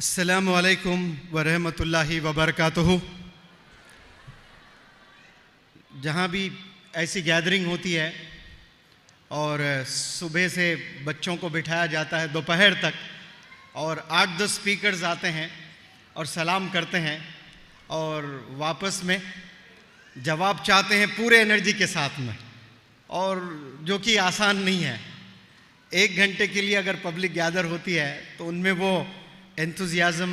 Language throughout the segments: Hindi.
अस्सलामु अलैकुम व रहमतुल्लाहि व बरकातुहू। जहाँ भी ऐसी गैदरिंग होती है और सुबह से बच्चों को बिठाया जाता है दोपहर तक और 8-10 स्पीकर्स आते हैं और सलाम करते हैं और वापस में जवाब चाहते हैं पूरे एनर्जी के साथ में, और जो कि आसान नहीं है। 1 घंटे के लिए अगर पब्लिक गैदर होती है तो उनमें वो enthusiasm,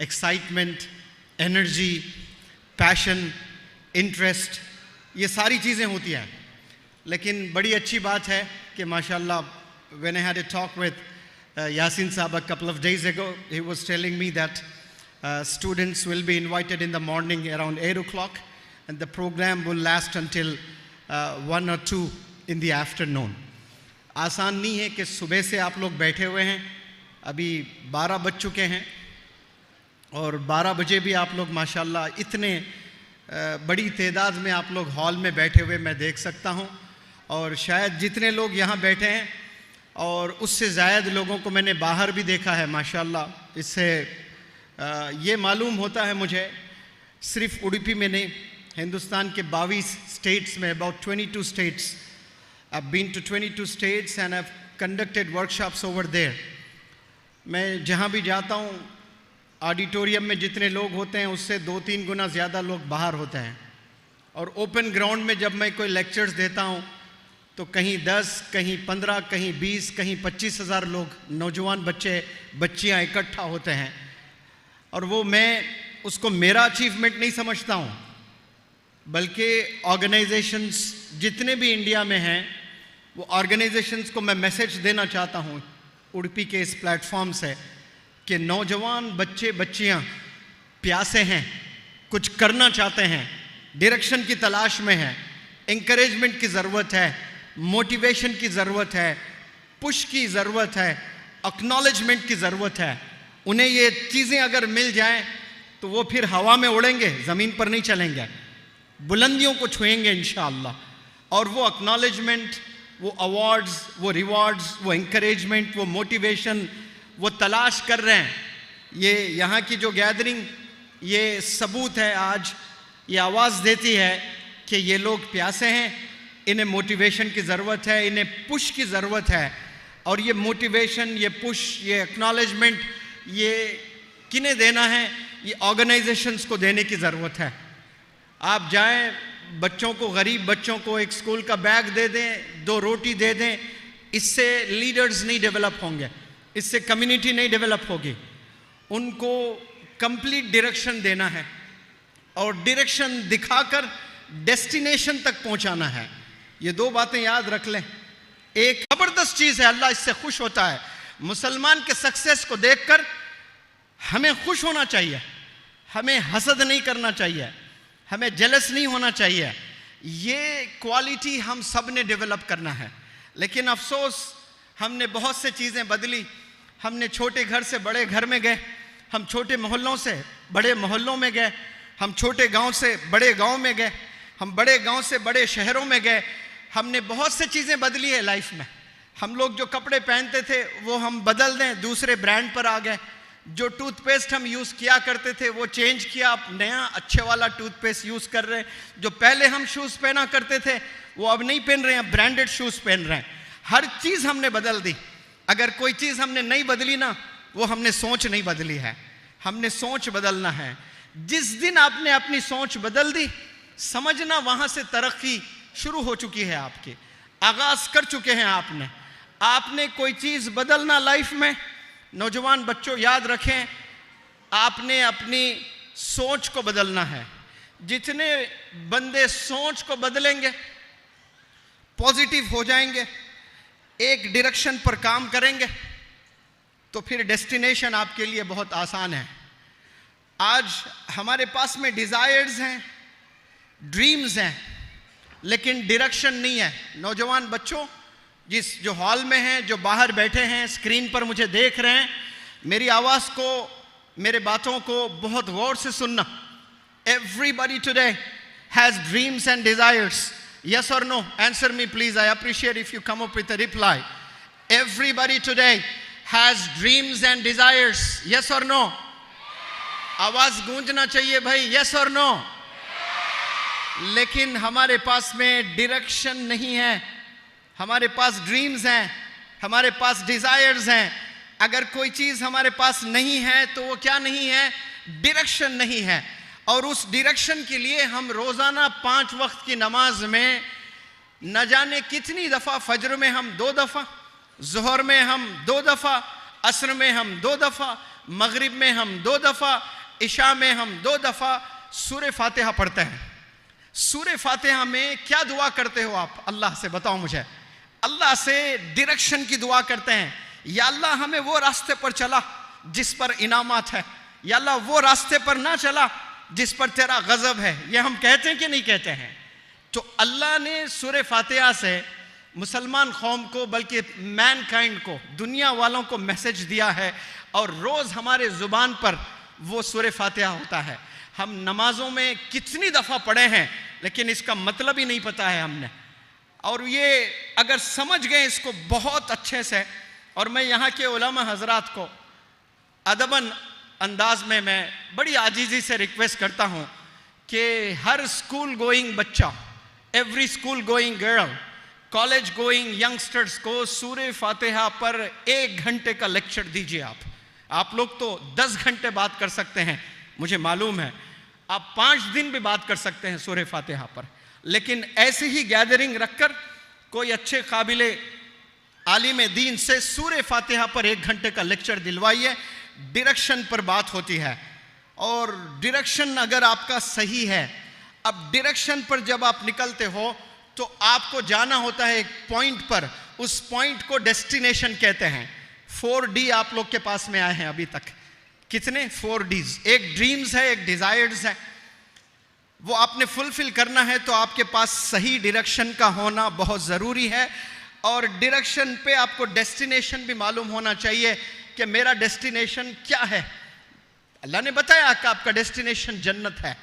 excitement, energy, passion, interest, ये सारी चीज़ें होती हैं। लेकिन बड़ी अच्छी बात है कि माशाल्लाह, when I had a talk with Yasin Saab a couple of days ago, he was telling me that students will be invited in the morning around 8 o'clock and the program will last until 1 or 2 in the afternoon. आसान नहीं है कि सुबह से आप लोग बैठे हुए हैं, अभी 12 बज चुके हैं और 12 बजे भी आप लोग माशाल्लाह इतने बड़ी तादाद में आप लोग हॉल में बैठे हुए मैं देख सकता हूं, और शायद जितने लोग यहां बैठे हैं और उससे ज़ायद लोगों को मैंने बाहर भी देखा है माशाल्लाह। इससे ये मालूम होता है मुझे सिर्फ उडुपी में नहीं, हिंदुस्तान के 22 स्टेट्स में, about 22 states, I've been to 22 states and I've conducted workshops over there. मैं जहाँ भी जाता हूँ ऑडिटोरियम में जितने लोग होते हैं उससे 2-3 गुना ज़्यादा लोग बाहर होते हैं, और ओपन ग्राउंड में जब मैं कोई लेक्चर्स देता हूँ तो कहीं 10, कहीं 15, कहीं 20, कहीं 25,000 लोग, नौजवान बच्चे बच्चियाँ इकट्ठा होते हैं। और वो मैं उसको मेरा अचीवमेंट नहीं समझता हूँ, बल्कि ऑर्गेनाइजेशंस जितने भी इंडिया में हैं वो ऑर्गेनाइजेशंस को मैं मैसेज देना चाहता हूँ उडुपी के इस प्लेटफॉर्म से कि नौजवान बच्चे बच्चियाँ प्यासे हैं, कुछ करना चाहते हैं, डायरेक्शन की तलाश में हैं, इंकरेजमेंट की ज़रूरत है, मोटिवेशन की ज़रूरत है, पुश की ज़रूरत है, एक्नॉलेजमेंट की ज़रूरत है। उन्हें ये चीज़ें अगर मिल जाएं तो वो फिर हवा में उड़ेंगे, ज़मीन पर नहीं चलेंगे, बुलंदियों को छुएंगे इंशाअल्लाह। और वो एक्नॉलेजमेंट, वो अवार्ड्स, वो रिवॉर्ड्स, वो इंकरेजमेंट, वो मोटिवेशन वो तलाश कर रहे हैं। ये यहाँ की जो गैदरिंग ये सबूत है, आज ये आवाज़ देती है कि ये लोग प्यासे हैं, इन्हें मोटिवेशन की ज़रूरत है, इन्हें पुश की ज़रूरत है। और ये मोटिवेशन, ये पुश, ये एक्नॉलेजमेंट ये किन्हें देना है? ये ऑर्गेनाइजेशंस को देने की ज़रूरत है। आप जाएं, बच्चों को, गरीब बच्चों को एक स्कूल का बैग दे दें, 2 रोटी दे दें, इससे लीडर्स नहीं डेवलप होंगे, इससे कम्युनिटी नहीं डेवलप होगी। उनको कंप्लीट डायरेक्शन देना है और डायरेक्शन दिखाकर डेस्टिनेशन तक पहुंचाना है। ये 2 बातें याद रख लें। एक ज़बरदस्त चीज़ है, अल्लाह इससे खुश होता है। मुसलमान के सक्सेस को देखकर हमें खुश होना चाहिए, हमें हसद नहीं करना चाहिए, हमें जेलस नहीं होना चाहिए। ये क्वालिटी हम सब ने डेवलप करना है। लेकिन अफसोस, हमने बहुत से चीज़ें बदली। हमने छोटे घर से बड़े घर में गए, हम छोटे मोहल्लों से बड़े मोहल्लों में गए, हम छोटे गांव से बड़े गांव में गए, हम बड़े गांव से बड़े शहरों में गए। हमने बहुत से चीज़ें बदली है लाइफ में। हम लोग जो कपड़े पहनते थे वो हम बदल दें, दूसरे ब्रांड पर आ गए। जो टूथपेस्ट हम यूज़ किया करते थे वो चेंज किया, आप नया अच्छे वाला टूथपेस्ट यूज़ कर रहे हैं। जो पहले हम शूज़ पहना करते थे वो अब नहीं पहन रहे हैं, ब्रांडेड शूज़ पहन रहे हैं। हर चीज़ हमने बदल दी। अगर कोई चीज़ हमने नहीं बदली ना, वो हमने सोच नहीं बदली है। हमने सोच बदलना है। जिस दिन आपने अपनी सोच बदल दी, समझना वहाँ से तरक्की शुरू हो चुकी है, आपकी आगाज़ कर चुके हैं आपने। आपने कोई चीज़ बदलना लाइफ में, नौजवान बच्चों याद रखें, आपने अपनी सोच को बदलना है। जितने बंदे सोच को बदलेंगे, पॉजिटिव हो जाएंगे, एक डायरेक्शन पर काम करेंगे, तो फिर डेस्टिनेशन आपके लिए बहुत आसान है। आज हमारे पास में डिज़ायर्स हैं, ड्रीम्स हैं, लेकिन डायरेक्शन नहीं है। नौजवान बच्चों, जो हॉल में हैं, जो बाहर बैठे हैं, स्क्रीन पर मुझे देख रहे हैं, मेरी आवाज़ को, मेरे बातों को बहुत गौर से सुनना। Everybody today has dreams and desires. Yes or no? Answer me please. I appreciate if you come up with a reply. Everybody today has dreams and desires? Yes or no? आवाज गूंजना चाहिए भाई, yes or no? लेकिन हमारे पास में डायरेक्शन नहीं है। हमारे पास ड्रीम्स हैं, हमारे पास डिजायर्स हैं। अगर कोई चीज हमारे पास नहीं है तो वो क्या नहीं है? डायरेक्शन नहीं है। और उस डायरेक्शन के लिए हम रोजाना 5 वक्त की नमाज में न जाने कितनी दफा, फजर में हम 2 दफा, जोहर में हम 2 दफा, असर में हम 2 दफा, मगरिब में हम 2 दफा, इशा में हम 2 दफा सूरह फातिहा पढ़ते हैं। सूरह फातिहा में क्या दुआ करते हो आप? अल्लाह से बताओ मुझे। अल्लाह से डायरेक्शन की दुआ करते हैं, या अल्लाह हमें वो रास्ते पर चला जिस पर इनामात है, या अल्लाह वो रास्ते पर ना चला जिस पर तेरा गजब है। ये हम कहते हैं कि नहीं कहते हैं? तो अल्लाह ने सूरह फातिहा से मुसलमान कौम को, बल्कि मैनकाइंड को, दुनिया वालों को मैसेज दिया है। और रोज हमारे जुबान पर वो सूरह फातिहा होता है। हम नमाजों में कितनी दफा पढ़े हैं, लेकिन इसका मतलब ही नहीं पता है हमने। और ये अगर समझ गए इसको बहुत अच्छे से, और मैं यहाँ के उलमा हजरात को अदबन अंदाज में मैं बड़ी आजीजी से रिक्वेस्ट करता हूँ कि हर स्कूल गोइंग बच्चा, every school going girl, college going youngsters को सूरह फातिहा पर 1 घंटे का लेक्चर दीजिए। आप लोग तो 10 घंटे बात कर सकते हैं, मुझे मालूम है। आप 5 दिन भी बात कर सकते हैं सूरह फातिहा पर, लेकिन ऐसे ही गैदरिंग रखकर कोई अच्छे काबिले आलिम दीन से सूरह फातिहा पर 1 घंटे का लेक्चर दिलवाइए। डायरेक्शन पर बात होती है, और डायरेक्शन अगर आपका सही है, अब डायरेक्शन पर जब आप निकलते हो तो आपको जाना होता है एक पॉइंट पर, उस पॉइंट को डेस्टिनेशन कहते हैं। 4D आप लोग के पास में आए हैं अभी तक। कितने? 4Ds। एक ड्रीम्स है, एक डिजायर्स है, वो आपने फुलफिल करना है तो आपके पास सही डायरेक्शन का होना बहुत ज़रूरी है। और डायरेक्शन पे आपको डेस्टिनेशन भी मालूम होना चाहिए कि मेरा डेस्टिनेशन क्या है। अल्लाह ने बताया कि आपका डेस्टिनेशन जन्नत है,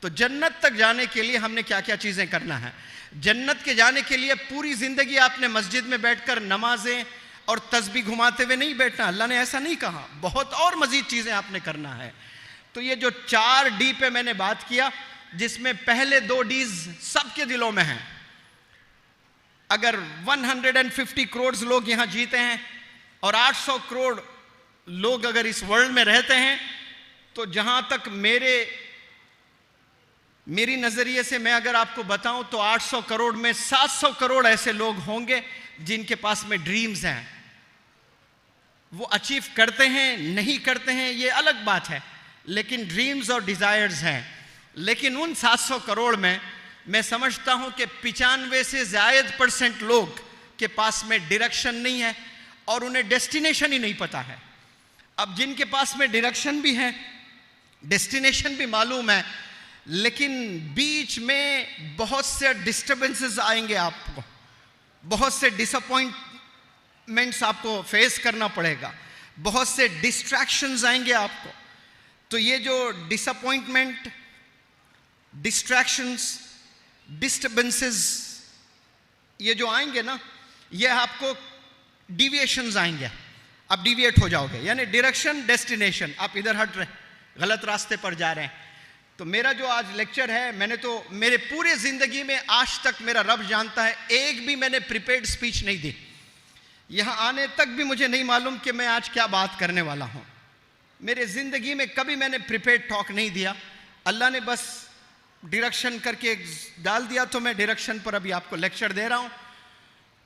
तो जन्नत तक जाने के लिए हमने क्या क्या चीज़ें करना है। जन्नत के जाने के लिए पूरी ज़िंदगी आपने मस्जिद में बैठकर नमाजें और तस्बीह घुमाते हुए नहीं बैठना। अल्लाह ने ऐसा नहीं कहा, बहुत और मज़ीद चीज़ें आपने करना है। तो ये जो 4D पे मैंने बात किया, जिसमें पहले 2 Ds सबके दिलों में हैं। अगर 150 करोड़ लोग यहाँ जीते हैं और 800 करोड़ लोग अगर इस वर्ल्ड में रहते हैं, तो जहां तक मेरी नजरिए से मैं अगर आपको बताऊं तो 800 करोड़ में 700 करोड़ ऐसे लोग होंगे जिनके पास में ड्रीम्स हैं। वो अचीव करते हैं नहीं करते हैं ये अलग बात है, लेकिन ड्रीम्स और डिजायर्स हैं। लेकिन उन 700 करोड़ में मैं समझता हूं कि 95 से ज़ायद % लोग के पास में डायरेक्शन नहीं है और उन्हें डेस्टिनेशन ही नहीं पता है। अब जिनके पास में डायरेक्शन भी है, डेस्टिनेशन भी मालूम है, लेकिन बीच में बहुत से डिस्टर्बेंसेस आएंगे, आपको बहुत से डिसअपॉइंटमेंट्स आपको फेस करना पड़ेगा, बहुत से डिस्ट्रैक्शंस आएंगे आपको। तो ये जो डिसअपॉइंटमेंट, डिस्ट्रैक्शंस, डिस्टर्बेंसेस ये जो आएंगे ना, ये आपको डिविएशंस आएंगे, आप डिविएट हो जाओगे। यानी डायरेक्शन, डेस्टिनेशन, आप इधर हट रहे, गलत रास्ते पर जा रहे हैं। तो मेरा जो आज लेक्चर है, मैंने तो मेरे पूरे ज़िंदगी में आज तक, मेरा रब जानता है, एक भी मैंने प्रिपेयर्ड स्पीच नहीं दी। यहाँ आने तक भी मुझे नहीं मालूम कि मैं आज क्या बात करने वाला हूँ। मेरे ज़िंदगी में कभी मैंने प्रिपेयर्ड टॉक नहीं दिया। अल्लाह ने बस डायरेक्शन करके डाल दिया, तो मैं डायरेक्शन पर अभी आपको लेक्चर दे रहा हूँ।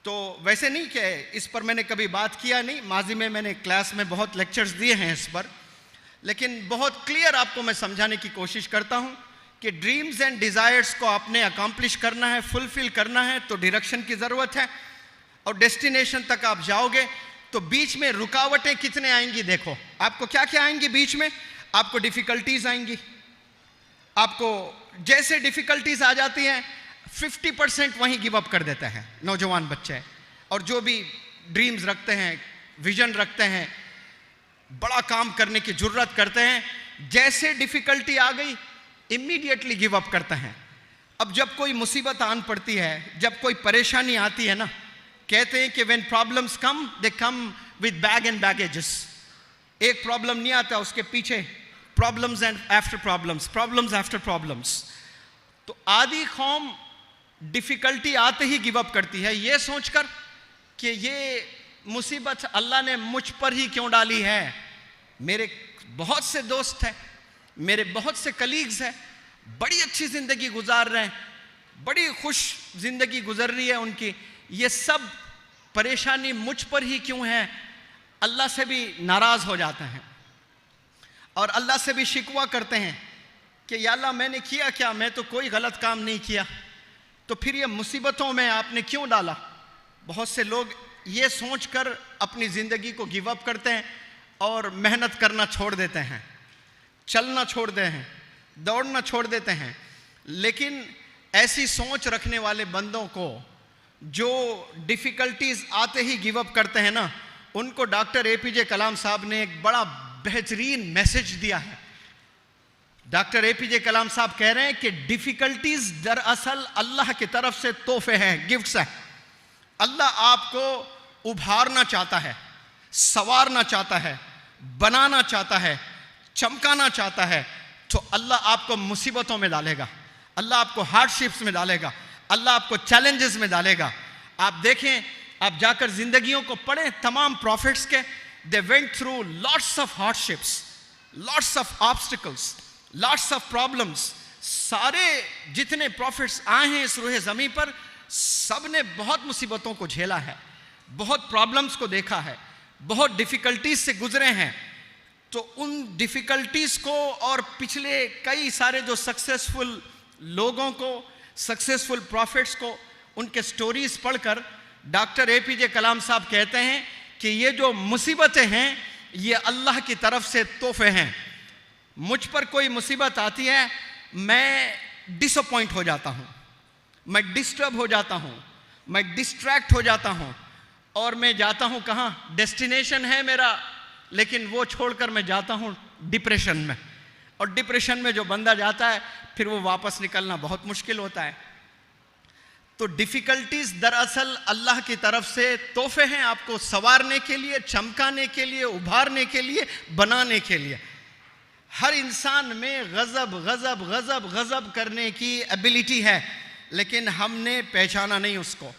तो वैसे नहीं कि इस पर मैंने कभी बात किया नहीं, माजी में मैंने क्लास में बहुत लेक्चर्स दिए हैं इस पर, लेकिन बहुत क्लियर आपको मैं समझाने की कोशिश करता हूँ कि ड्रीम्स एंड डिज़ायर्स को आपने अकम्प्लिश करना है, फुलफिल करना है, तो डायरेक्शन की ज़रूरत है। और डेस्टिनेशन तक आप जाओगे तो बीच में रुकावटें कितने आएंगी, देखो आपको क्या क्या आएंगी बीच में। आपको डिफ़िकल्टीज़ आएंगी, आपको जैसे डिफ़िकल्टीज़ आ जाती हैं 50% वहीं गिव अप कर देते हैं नौजवान बच्चे, और जो भी ड्रीम्स रखते हैं, विजन रखते हैं, बड़ा काम करने की जुर्रत करते हैं, जैसे डिफ़िकल्टी आ गई इमीडिएटली गिव अप करते हैं। अब जब कोई मुसीबत आन पड़ती है, जब कोई परेशानी आती है ना, कहते हैं कि when problems come they come with bag and baggages. एक प्रॉब्लम नहीं आता, उसके पीछे problems and after problems, problems after problems. तो आधी कौम डिफिकल्टी आते ही गिव अप करती है, ये सोचकर कि ये मुसीबत अल्लाह ने मुझ पर ही क्यों डाली है। मेरे बहुत से दोस्त हैं, मेरे बहुत से कलीग्स हैं, बड़ी अच्छी ज़िंदगी गुजार रहे हैं, बड़ी खुश ज़िंदगी गुजर रही है उनकी, ये सब परेशानी मुझ पर ही क्यों है। अल्लाह से भी नाराज़ हो जाते हैं और अल्लाह से भी शिकवा करते हैं कि या अल्लाह मैंने किया क्या, मैं तो कोई गलत काम नहीं किया, तो फिर ये मुसीबतों में आपने क्यों डाला। बहुत से लोग ये सोचकर अपनी ज़िंदगी को गिव अप करते हैं और मेहनत करना छोड़ देते हैं, चलना छोड़ देते हैं, दौड़ना छोड़ देते हैं। लेकिन ऐसी सोच रखने वाले बंदों को जो डिफ़िकल्टीज़ आते ही गिव अप करते हैं ना, उनको डॉक्टर APJ कलाम साहब ने एक बड़ा बेहतरीन मैसेज दिया है। डॉक्टर APJ कलाम साहब कह रहे हैं कि डिफ़िकल्टीज़ दरअसल अल्लाह की तरफ से तोहफे हैं, गिफ्ट्स हैं। अल्लाह आपको उभारना चाहता है, संवारना चाहता है, बनाना चाहता है, चमकाना चाहता है। तो अल्लाह आपको मुसीबतों में डालेगा, अल्लाह आपको हार्डशिप्स में डालेगा, अल्लाह आपको चैलेंजेस में डालेगा। आप देखें, आप जाकर जिंदगियों को पढ़ें, तमाम प्रॉफिट्स के, they went through lots of hardships, lots of obstacles, lots of problems. सारे जितने प्रॉफिट्स आए हैं इस रूह ज़मीं पर, सब ने बहुत मुसीबतों को झेला है, बहुत प्रॉब्लम्स को देखा है, बहुत डिफ़िकल्टीज से गुजरे हैं। तो उन डिफ़िकल्टीज को और पिछले कई सारे जो सक्सेसफुल लोगों को, सक्सेसफुल प्रॉफिट्स को, उनके स्टोरीज पढ़कर डॉक्टर APJ कलाम साहब कहते हैं कि ये जो मुसीबतें हैं ये अल्लाह की तरफ से तोहफे हैं। मुझ पर कोई मुसीबत आती है, मैं डिसअपॉइंट हो जाता हूँ, मैं डिस्टर्ब हो जाता हूँ, मैं डिस्ट्रैक्ट हो जाता हूँ और मैं जाता हूँ कहाँ, डेस्टिनेशन है मेरा, लेकिन वो छोड़कर मैं जाता हूँ डिप्रेशन में। और डिप्रेशन में जो बंदा जाता है फिर वो वापस निकलना बहुत मुश्किल होता है। तो डिफ़िकल्टीज़ दरअसल अल्लाह की तरफ से तोहफे हैं, आपको संवारने के लिए, चमकाने के लिए, उभारने के लिए, बनाने के लिए। हर इंसान में गज़ब गज़ब गज़ब गज़ब करने की एबिलिटी है, लेकिन हमने पहचाना नहीं उसको।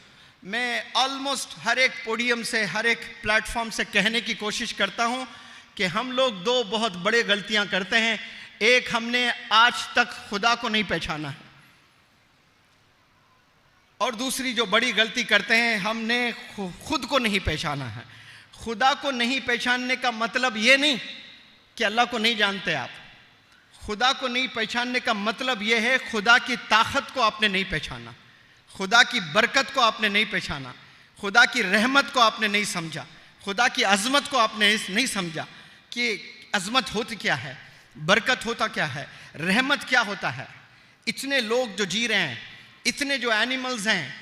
मैं ऑलमोस्ट हर एक पोडियम से, हर एक प्लेटफॉर्म से कहने की कोशिश करता हूँ कि हम लोग दो बहुत बड़े गलतियाँ करते हैं। एक, हमने आज तक खुदा को नहीं पहचाना है, और दूसरी जो बड़ी गलती करते हैं, हमने खुद को नहीं पहचाना है। खुदा को नहीं पहचानने का मतलब ये नहीं कि अल्लाह को नहीं जानते आप। खुदा को नहीं पहचानने का मतलब ये है खुदा की ताकत को आपने नहीं पहचाना, खुदा की बरकत को आपने नहीं पहचाना, खुदा की रहमत को आपने नहीं समझा, खुदा की अज़मत को आपने नहीं समझा कि अज़मत होती क्या है, बरकत होता क्या है, रहमत क्या होता है। इतने लोग जो जी रहे हैं, इतने जो एनिमल्स हैं,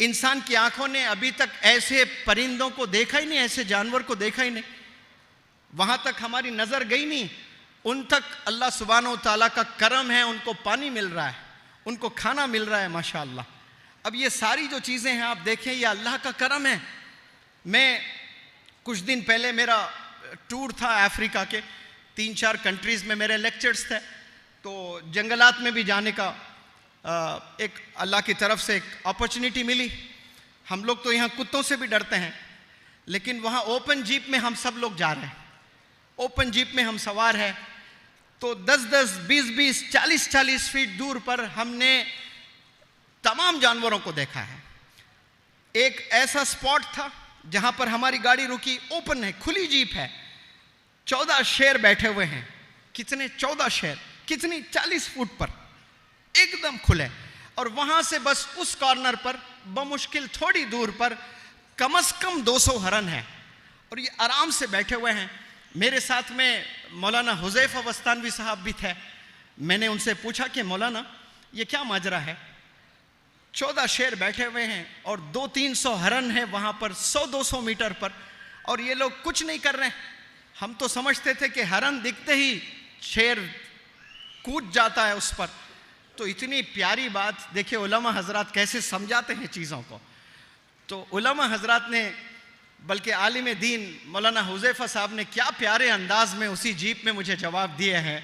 इंसान की आंखों ने अभी तक ऐसे परिंदों को देखा ही नहीं, ऐसे जानवर को देखा ही नहीं, वहाँ तक हमारी नज़र गई नहीं। उन तक अल्लाह सुब्हानहू तआला का करम है, उनको पानी मिल रहा है, उनको खाना मिल रहा है, माशाअल्लाह। अब ये सारी जो चीज़ें हैं आप देखें, ये अल्लाह का करम है। मैं कुछ दिन पहले मेरा टूर था अफ्रीका के, 3-4 कंट्रीज़ में मेरे लेक्चर्स थे। तो जंगलात में भी जाने का एक अल्लाह की तरफ से एक अपॉर्चुनिटी मिली। हम लोग तो यहाँ कुत्तों से भी डरते हैं, लेकिन वहाँ ओपन जीप में हम सब लोग जा रहे हैं, ओपन जीप में हम सवार हैं। तो 10-10, 20-20, 40-40 फीट दूर पर हमने तमाम जानवरों को देखा है। एक ऐसा स्पॉट था जहाँ पर हमारी गाड़ी रुकी, ओपन है, खुली जीप है, 14 शेर बैठे हुए हैं। कितने? 14 शेर, कितनी? 40 फुट पर, एकदम खुले। और वहाँ से बस उस कॉर्नर पर बमुश्किल थोड़ी दूर पर कम से कम 200 हरन हैं, और ये आराम से बैठे हुए हैं। मेरे साथ में मौलाना हुज़ैफ़ा वस्तानवी साहब भी थे। मैंने उनसे पूछा कि मौलाना ये क्या माजरा है, 14 शेर बैठे हुए हैं और 200-300 हरन हैं वहाँ पर 100-200 मीटर पर, और ये लोग कुछ नहीं कर रहे हैं। हम तो समझते थे कि हरन दिखते ही शेर कूद जाता है उस पर। तो इतनी प्यारी बात देखिए, उलमा हजरात कैसे समझाते हैं चीज़ों को। तो उलमा हजरात ने बल्कि आलिम दीन मौलाना हुज़ैफ़ा साहब ने क्या प्यारे अंदाज में उसी जीप में मुझे जवाब दिए हैं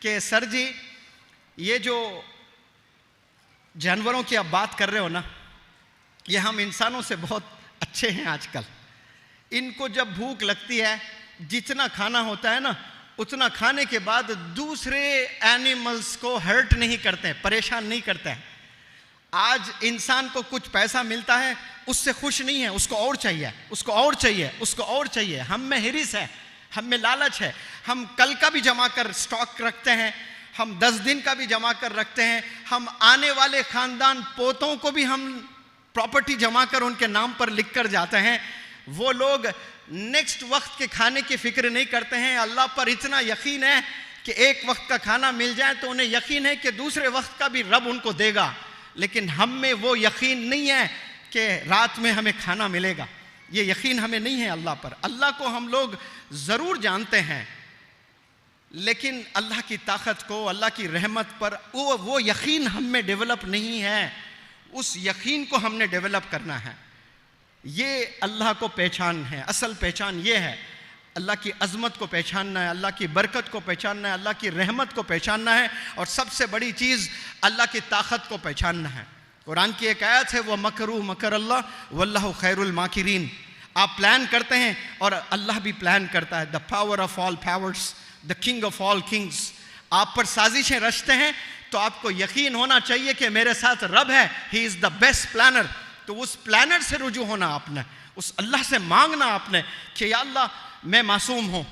कि सर जी, ये जो जानवरों की आप बात कर रहे हो ना, ये हम इंसानों से बहुत अच्छे हैं आजकल। इनको जब भूख लगती है, जितना खाना होता है ना, उतना खाने के बाद दूसरे एनिमल्स को हर्ट नहीं करते हैं, परेशान नहीं करते हैं। आज इंसान को कुछ पैसा मिलता है, उससे खुश नहीं है, उसको और चाहिए, उसको और चाहिए, उसको और चाहिए। हम में हिरिस है, हम में लालच है। हम कल का भी जमा कर स्टॉक रखते हैं, हम 10 दिन का भी जमा कर रखते हैं, हम आने वाले खानदान पोतों को भी हम प्रॉपर्टी जमा कर उनके नाम पर लिख कर जाते हैं। वो लोग नेक्स्ट वक्त के खाने की फिक्र नहीं करते हैं। अल्लाह पर इतना यकीन है कि एक वक्त का खाना मिल जाए तो उन्हें यकीन है कि दूसरे वक्त का भी रब उनको देगा। लेकिन हम में वो यकीन नहीं है कि रात में हमें खाना मिलेगा। ये यकीन हमें नहीं है अल्लाह पर। अल्लाह को हम लोग ज़रूर जानते हैं, लेकिन अल्लाह की ताकत को, अल्लाह की रहमत पर वो यकीन हम में डेवलप नहीं है। उस यकीन को हमने डेवलप करना है। ये अल्लाह को पहचान है। असल पहचान ये है, अल्लाह की अज़मत को पहचानना है, अल्लाह की बरकत को पहचानना है, अल्लाह की रहमत को पहचानना है, और सबसे बड़ी चीज़ अल्लाह की ताकत को पहचानना है। कुरान की एक आयत है, वह मकरू मकर अल्लाह वल्लाहु खैरुल माकिरीन। आप प्लान करते हैं और अल्लाह भी प्लान करता है। The power of all powers, the king of all Kings. आप पर साजिशें रचते हैं तो आपको यकीन होना चाहिए कि मेरे साथ रब है, he is the best planner. तो उस प्लानर से रुजू होना आपने, उस अल्लाह से मांगना आपने कि या अल्लाह, मैं मासूम हूँ,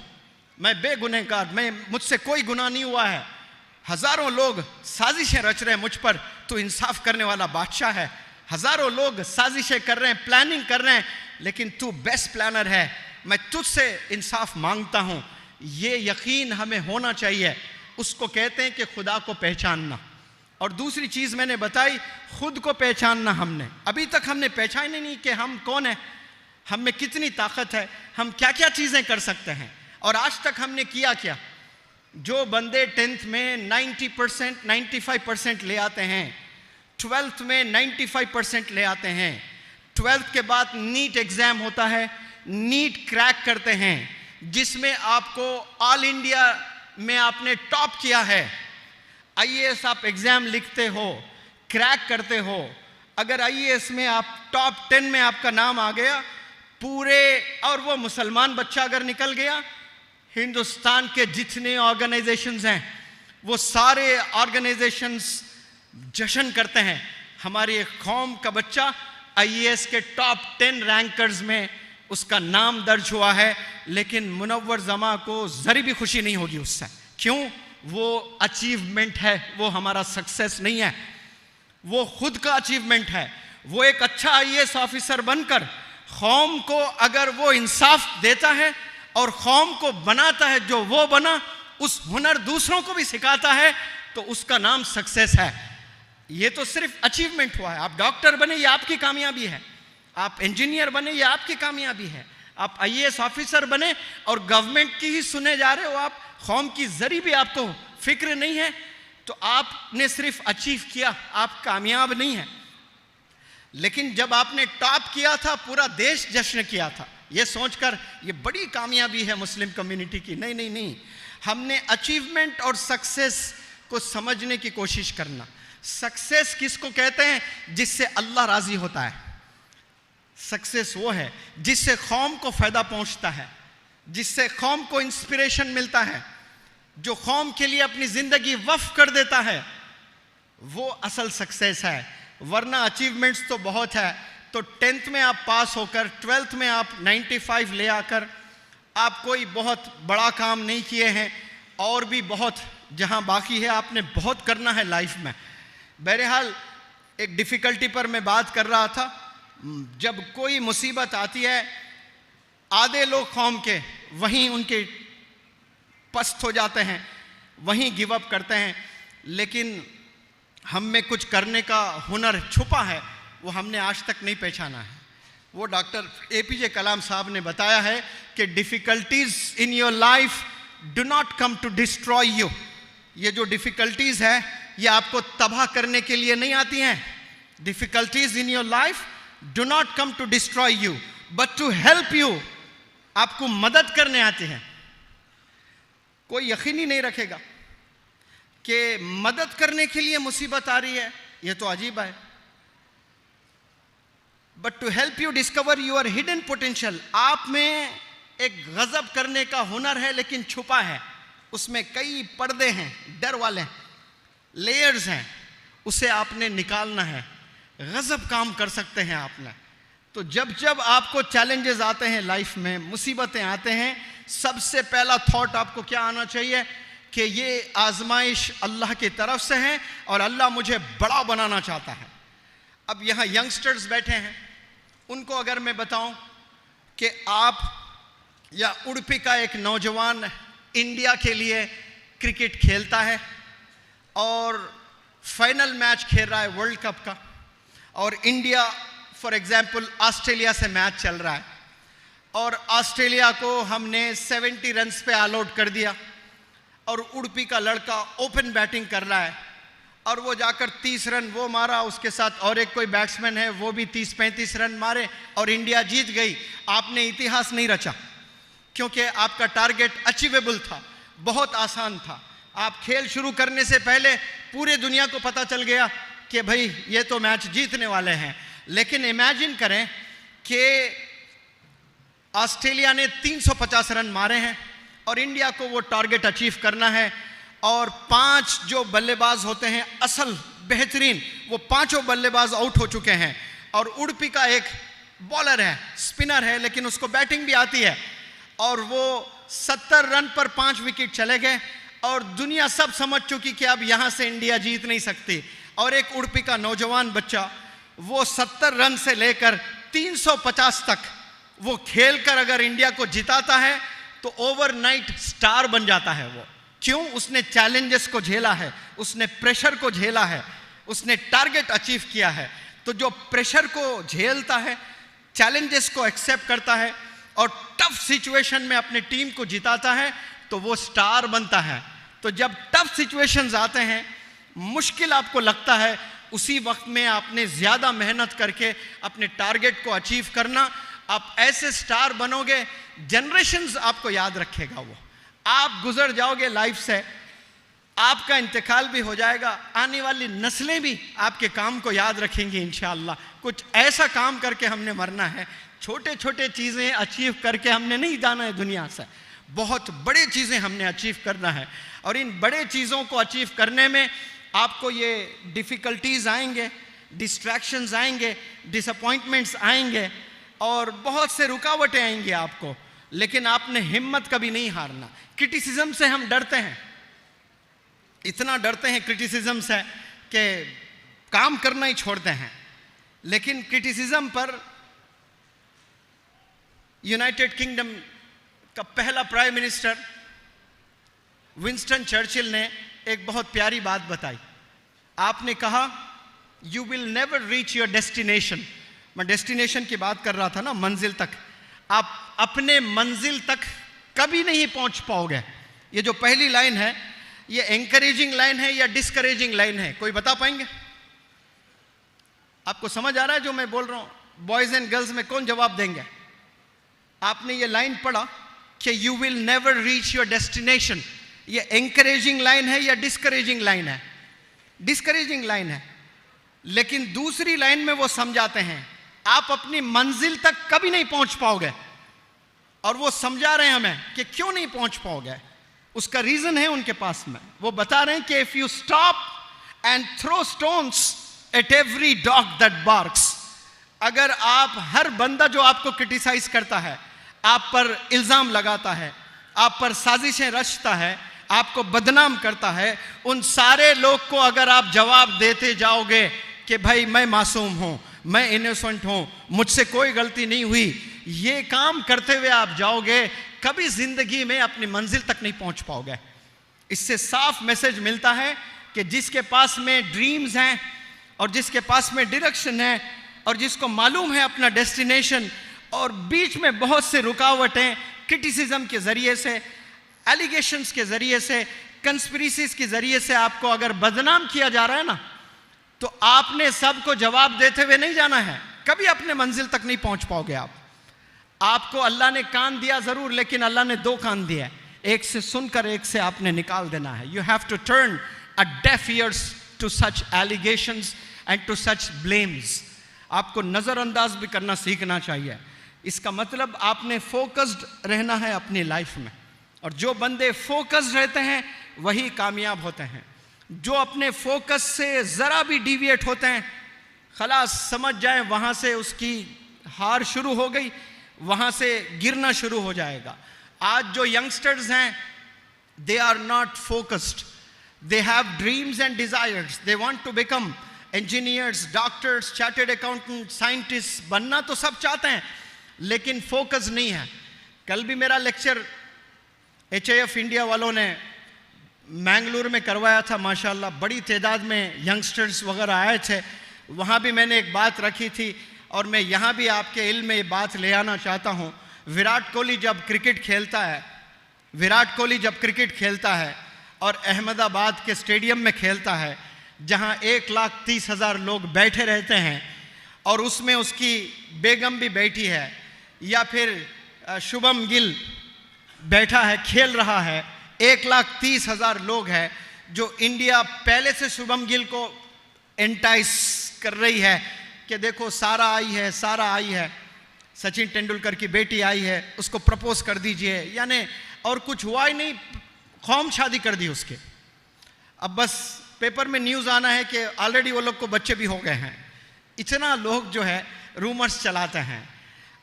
मैं बेगुनहगार, मुझसे कोई गुनाह नहीं हुआ है, हज़ारों लोग साजिशें रच रहे हैं मुझ पर, तो इंसाफ करने वाला बादशाह है। हज़ारों लोग साजिशें कर रहे हैं, प्लानिंग कर रहे हैं, लेकिन तू बेस्ट प्लानर है, मैं तुझसे इंसाफ मांगता हूँ। ये यकीन हमें होना चाहिए। उसको कहते हैं कि खुदा को पहचानना। और दूसरी चीज़ मैंने बताई, खुद को पहचानना। हमने अभी तक हमने पहचाना नहीं कि हम कौन है, हम में कितनी ताकत है, हम क्या क्या चीज़ें कर सकते हैं, और आज तक हमने किया क्या। जो बंदे 10th में 90%, 95% ले आते हैं, 12th में 95% ले आते हैं, 12th के बाद नीट एग्ज़ाम होता है, नीट क्रैक करते हैं, जिसमें आपको ऑल इंडिया में आपने टॉप किया है, IAS आप एग्ज़ाम लिखते हो, क्रैक करते हो, अगर IAS में आप टॉप 10 में आपका नाम आ गया पूरे, और वो मुसलमान बच्चा अगर निकल गया, हिंदुस्तान के जितने ऑर्गेनाइजेशंस हैं वो सारे ऑर्गेनाइजेशंस जश्न करते हैं, हमारी एक कौम का बच्चा IAS के टॉप 10 रैंकर्स में उसका नाम दर्ज हुआ है। लेकिन मुनव्वर जमा को जरी भी खुशी नहीं होगी उससे। क्यों? वो अचीवमेंट है, वो हमारा सक्सेस नहीं है, वो खुद का अचीवमेंट है। वो एक अच्छा IAS ऑफिसर बनकर कौम को अगर वो इंसाफ देता है और कौम को बनाता है जो वो बना, उस हुनर दूसरों को भी सिखाता है, तो उसका नाम सक्सेस है। ये तो सिर्फ अचीवमेंट हुआ है। आप डॉक्टर बने, ये आपकी कामयाबी है। आप इंजीनियर बने, ये आपकी कामयाबी है। आप IAS ऑफिसर बने और गवर्नमेंट की ही सुने जा रहे हो, आप कौम की जरी भी आपको फिक्र नहीं है, तो आपने सिर्फ अचीव किया, आप कामयाब नहीं है। लेकिन जब आपने टॉप किया था, पूरा देश जश्न किया था, ये सोचकर ये बड़ी कामयाबी है मुस्लिम कम्युनिटी की। नहीं नहीं नहीं, हमने अचीवमेंट और सक्सेस को समझने की कोशिश करना। सक्सेस किसको कहते हैं? जिससे अल्लाह राजी होता है। सक्सेस वो है जिससे कौम को फायदा पहुंचता है, जिससे कौम को इंस्पिरेशन मिलता है, जो कौम के लिए अपनी जिंदगी वक्फ कर देता है, वो असल सक्सेस है। वरना अचीवमेंट्स तो बहुत है, तो 10th में आप पास होकर 12th में आप 95 ले आकर आप कोई बहुत बड़ा काम नहीं किए हैं, और भी बहुत जहां बाकी है, आपने बहुत करना है लाइफ में। बहरहाल एक डिफ़िकल्टी पर मैं बात कर रहा था। जब कोई मुसीबत आती है, आधे लोग कौम के वहीं उनके पस्त हो जाते हैं, वहीं गिव अप करते हैं। लेकिन हम में कुछ करने का हुनर छुपा है, वो हमने आज तक नहीं पहचाना है। वो डॉक्टर APJ कलाम साहब ने बताया है कि difficulties in your life do not come to destroy you. ये जो डिफ़िकल्टीज़ है, ये आपको तबाह करने के लिए नहीं आती हैं। Difficulties in your life do not come to destroy you, but to help you, आपको मदद करने आते हैं। कोई यकीन ही नहीं रखेगा कि मदद करने के लिए मुसीबत आ रही है, यह तो अजीब है। But to help you discover your hidden potential, आप में एक गजब करने का हुनर है लेकिन छुपा है, उसमें कई पर्दे हैं, डर वाले लेयर्स हैं, उसे आपने निकालना है। गजब काम कर सकते हैं आपने। तो जब जब आपको चैलेंजेस आते हैं लाइफ में, मुसीबतें आते हैं, सबसे पहला थॉट आपको क्या आना चाहिए कि ये आजमाइश अल्लाह की तरफ से है और अल्लाह मुझे बड़ा बनाना चाहता है। अब यहाँ यंगस्टर्स बैठे हैं, उनको अगर मैं बताऊं कि आप या उडुपी का एक नौजवान इंडिया के लिए क्रिकेट खेलता है और फाइनल मैच खेल रहा है वर्ल्ड कप का, और इंडिया फॉर एग्जांपल ऑस्ट्रेलिया से मैच चल रहा है और ऑस्ट्रेलिया को हमने 70 रन्स पे ऑल आउट कर दिया और उडुपी का लड़का ओपन बैटिंग कर रहा है और वो जाकर 30 रन वो मारा, उसके साथ और एक कोई बैट्समैन है वो भी 30-35 रन मारे और इंडिया जीत गई। आपने इतिहास नहीं रचा क्योंकि आपका टारगेट अचीवेबल था, बहुत आसान था। आप खेल शुरू करने से पहले पूरे दुनिया को पता चल गया कि भाई ये तो मैच जीतने वाले हैं। लेकिन इमेजिन करें कि ऑस्ट्रेलिया ने 350 रन मारे हैं और इंडिया को वो टारगेट अचीव करना है और 5 जो बल्लेबाज होते हैं असल बेहतरीन, वो 5 बल्लेबाज आउट हो चुके हैं और उडुपी का एक बॉलर है, स्पिनर है, लेकिन उसको बैटिंग भी आती है और वो 70 रन पर 5 विकेट चले गए और दुनिया सब समझ चुकी कि अब यहां से इंडिया जीत नहीं सकती। और एक उडुपी का नौजवान बच्चा वो 70 रन से लेकर 350 तक वो खेलकर अगर इंडिया को जिताता है तो ओवरनाइट स्टार बन जाता है वो। क्यों? उसने चैलेंजेस को झेला है, उसने प्रेशर को झेला है, उसने टारगेट अचीव किया है। तो जो प्रेशर को झेलता है, चैलेंजेस को एक्सेप्ट करता है और टफ सिचुएशन में अपनी टीम को जिताता है तो वो स्टार बनता है। तो जब टफ सिचुएशंस आते हैं, मुश्किल आपको लगता है, उसी वक्त में आपने ज्यादा मेहनत करके अपने टारगेट को अचीव करना, आप ऐसे स्टार बनोगे, जनरेशंस आपको याद रखेगा। वो आप गुजर जाओगे लाइफ से, आपका इंतकाल भी हो जाएगा, आने वाली नस्लें भी आपके काम को याद रखेंगी इंशाअल्लाह। कुछ ऐसा काम करके हमने मरना है, छोटे छोटे चीज़ें अचीव करके हमने नहीं जाना है दुनिया से, बहुत बड़े चीज़ें हमने अचीव करना है। और इन बड़े चीज़ों को अचीव करने में आपको ये डिफ़िकल्टीज़ आएंगे, डिस्ट्रैक्शंस आएंगे, डिसअपॉइंटमेंट्स आएंगे और बहुत से रुकावटें आएंगी आपको, लेकिन आपने हिम्मत कभी नहीं हारना। क्रिटिसिज्म से हम डरते हैं, इतना डरते हैं क्रिटिसिज्म से कि काम करना ही छोड़ते हैं। लेकिन क्रिटिसिज्म पर यूनाइटेड किंगडम का पहला प्राइम मिनिस्टर विंस्टन चर्चिल ने एक बहुत प्यारी बात बताई। आपने कहा you will never reach your destination. मैं डेस्टिनेशन की बात कर रहा था ना, मंजिल तक। आप अपने मंजिल तक कभी नहीं पहुंच पाओगे। ये जो पहली लाइन है, ये एंकरेजिंग लाइन है या डिस्करेजिंग लाइन है, कोई बता पाएंगे? आपको समझ आ रहा है जो मैं बोल रहा हूं? बॉयज एंड गर्ल्स में कौन जवाब देंगे? आपने ये लाइन पढ़ा कि you will never reach your destination, ये एंकरेजिंग लाइन है या डिस्करेजिंग लाइन है? डिस्करेजिंग लाइन है। लेकिन दूसरी लाइन में वो समझाते हैं आप अपनी मंजिल तक कभी नहीं पहुंच पाओगे, और वो समझा रहे हैं हमें कि क्यों नहीं पहुंच पाओगे। उसका रीजन है उनके पास में। वो बता रहे हैं कि if you stop and throw stones at every dog that barks, अगर आप हर बंदा जो आपको क्रिटिसाइज करता है, आप पर इल्जाम लगाता है, आप पर साजिशें रचता है, आपको बदनाम करता है, उन सारे लोग को अगर आप जवाब देते जाओगे कि भाई मैं मासूम हूं, मैं इनोसेंट हूं, मुझसे कोई गलती नहीं हुई, ये काम करते हुए आप जाओगे, कभी जिंदगी में अपनी मंजिल तक नहीं पहुंच पाओगे। इससे साफ मैसेज मिलता है कि जिसके पास में ड्रीम्स हैं और जिसके पास में डायरेक्शन है और जिसको मालूम है अपना डेस्टिनेशन, और बीच में बहुत से रुकावटें क्रिटिसिज्म के जरिए से, एलिगेशंस के जरिए से, कंस्पिरेसीज के जरिए से आपको अगर बदनाम किया जा रहा है ना, तो आपने सबको जवाब देते हुए नहीं जाना है, कभी अपने मंजिल तक नहीं पहुंच पाओगे आप। आपको अल्लाह ने कान दिया जरूर, लेकिन अल्लाह ने 2 कान दिया, एक से सुनकर एक से आपने निकाल देना है. You have to turn a deaf ears to such allegations and to such blames. आपको नज़रअंदाज भी करना सीखना चाहिए. इसका मतलब आपने फोकस्ड रहना है अपनी लाइफ में, और जो बंदे फोकस्ड रहते हैं वही कामयाब होते हैं. जो अपने फोकस से ज़रा भी डिविएट होते हैं, खलास समझ जाए वहाँ से उसकी हार शुरू हो गई, वहाँ से गिरना शुरू हो जाएगा. आज जो यंगस्टर्स हैं, they are not focused. They have dreams and desires. They want to become engineers, doctors, chartered accountant, scientist. बनना तो सब चाहते हैं, लेकिन फोकस नहीं है. कल भी मेरा लेक्चर HIF इंडिया वालों ने मैंगलोर में करवाया था. माशाल्लाह बड़ी तादाद में यंगस्टर्स वगैरह आए थे. वहाँ भी मैंने एक बात रखी थी, और मैं यहाँ भी आपके इल्म में ये बात ले आना चाहता हूँ. विराट कोहली जब क्रिकेट खेलता है और अहमदाबाद के स्टेडियम में खेलता है, जहाँ 1,30,000 लोग बैठे रहते हैं, और उसमें उसकी बेगम भी बैठी है, या फिर शुभम गिल बैठा है, खेल रहा है, 1,30,000 लोग हैं, जो इंडिया पहले से शुभम गिल को एंटाइस कर रही है कि देखो सारा आई है, सचिन तेंदुलकर की बेटी आई है, उसको प्रपोज कर दीजिए. यानी और कुछ हुआ ही नहीं, कौम शादी कर दी उसके. अब बस पेपर में न्यूज़ आना है कि ऑलरेडी वो लोग को बच्चे भी हो गए हैं. इतना लोग जो है रूमर्स चलाते हैं.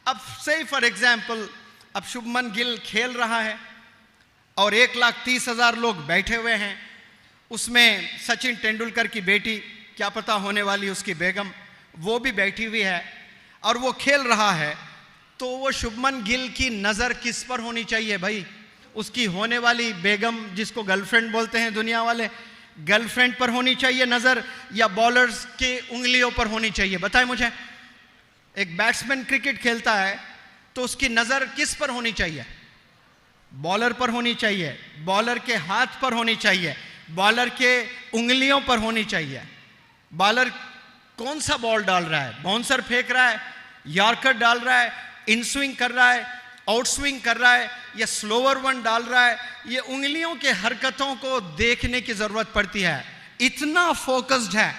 अब से फॉर एग्जाम्पल, अब शुभमन गिल खेल रहा है और 1,30,000 लोग बैठे हुए हैं. उसमें सचिन तेंदुलकर की बेटी, क्या पता होने वाली उसकी बेगम, वो भी बैठी हुई है, और वो खेल रहा है. तो वो शुभमन गिल की नज़र किस पर होनी चाहिए भाई? उसकी होने वाली बेगम, जिसको गर्लफ्रेंड बोलते हैं दुनिया वाले, गर्लफ्रेंड पर होनी चाहिए नज़र, या बॉलर्स के उंगलियों पर होनी चाहिए? बताएं मुझे. एक बैट्समैन क्रिकेट खेलता है तो उसकी नज़र किस पर होनी चाहिए? बॉलर पर होनी चाहिए, बॉलर के हाथ पर होनी चाहिए, बॉलर के उंगलियों पर होनी चाहिए. बॉलर कौन सा बॉल डाल रहा है? बाउंसर फेंक रहा है, यॉर्कर डाल रहा है, इन स्विंग कर रहा है, आउट स्विंग कर रहा है, या स्लोअर वन डाल रहा है? ये उंगलियों के हरकतों को देखने की जरूरत पड़ती है. इतना फोकस्ड है.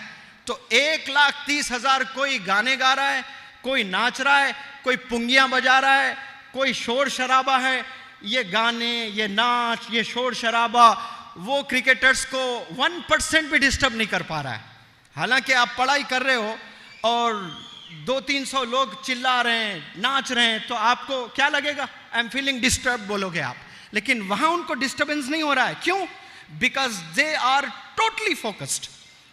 तो 1,30,000 कोई गाने गा रहा है, कोई नाच रहा है, कोई पुंगियां बजा रहा है, कोई शोर शराबा है. ये गाने, ये नाच, ये शोर शराबा वो क्रिकेटर्स को 1% भी डिस्टर्ब नहीं कर पा रहा है. हालांकि आप पढ़ाई कर रहे हो और 200-300 लोग चिल्ला रहे हैं, नाच रहे हैं, तो आपको क्या लगेगा? आई एम फीलिंग डिस्टर्ब बोलोगे आप. लेकिन वहां उनको डिस्टर्बेंस नहीं हो रहा है. क्यों? Because they are totally focused.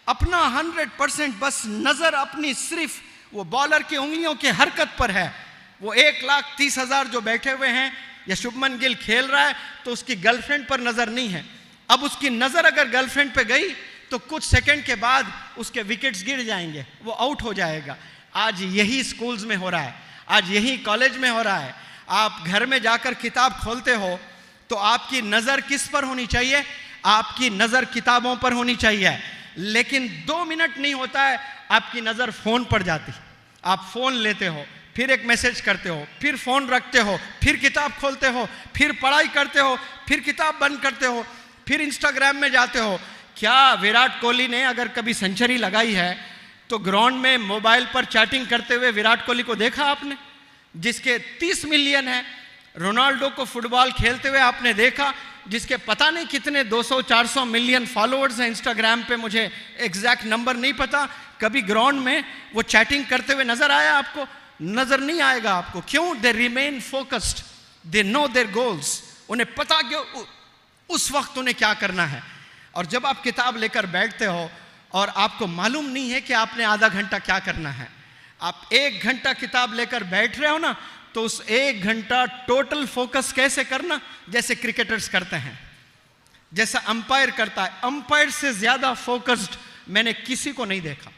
अपना 100% बस नजर अपनी सिर्फ वो बॉलर की उंगलियों की हरकत पर है. वो 1,30,000 जो बैठे हुए हैं, या शुभमन गिल खेल रहा है तो उसकी गर्लफ्रेंड पर नजर नहीं है. अब उसकी नजर अगर गर्लफ्रेंड पे गई तो कुछ सेकंड के बाद उसके विकेट्स गिर जाएंगे, वो आउट हो जाएगा. आज यही स्कूल्स में हो रहा है, आज यही कॉलेज में हो रहा है. आप घर में जाकर किताब खोलते हो तो आपकी नज़र किस पर होनी चाहिए? आपकी नज़र किताबों पर होनी चाहिए. लेकिन 2 मिनट नहीं होता है, आपकी नज़र फ़ोन पर जाती. आप फ़ोन लेते हो, फिर एक मैसेज करते हो, फिर फ़ोन रखते हो, फिर किताब खोलते हो, फिर पढ़ाई करते हो, फिर किताब बंद करते हो, फिर इंस्टाग्राम में जाते हो. क्या विराट कोहली ने अगर कभी सेंचुरी लगाई है तो ग्राउंड में मोबाइल पर चैटिंग करते हुए विराट कोहली को देखा आपने, जिसके 30 मिलियन है? रोनाल्डो को फुटबॉल खेलते हुए आपने देखा, जिसके पता नहीं कितने 200-400 मिलियन फॉलोअर्स हैं इंस्टाग्राम पे, मुझे एग्जैक्ट नंबर नहीं पता. कभी ग्राउंड में वो चैटिंग करते हुए नजर आया आपको? नजर नहीं आएगा आपको. क्यों? They remain focused, they know their goals. उन्हें पता क्यों उस वक्त उन्हें क्या करना है. और जब आप किताब लेकर बैठते हो और आपको मालूम नहीं है कि आपने आधा घंटा क्या करना है, आप 1 घंटा किताब लेकर बैठ रहे हो ना, तो उस 1 घंटा टोटल फोकस कैसे करना? जैसे क्रिकेटर्स करते हैं, जैसा अंपायर करता है. अंपायर से ज्यादा फोकस्ड मैंने किसी को नहीं देखा.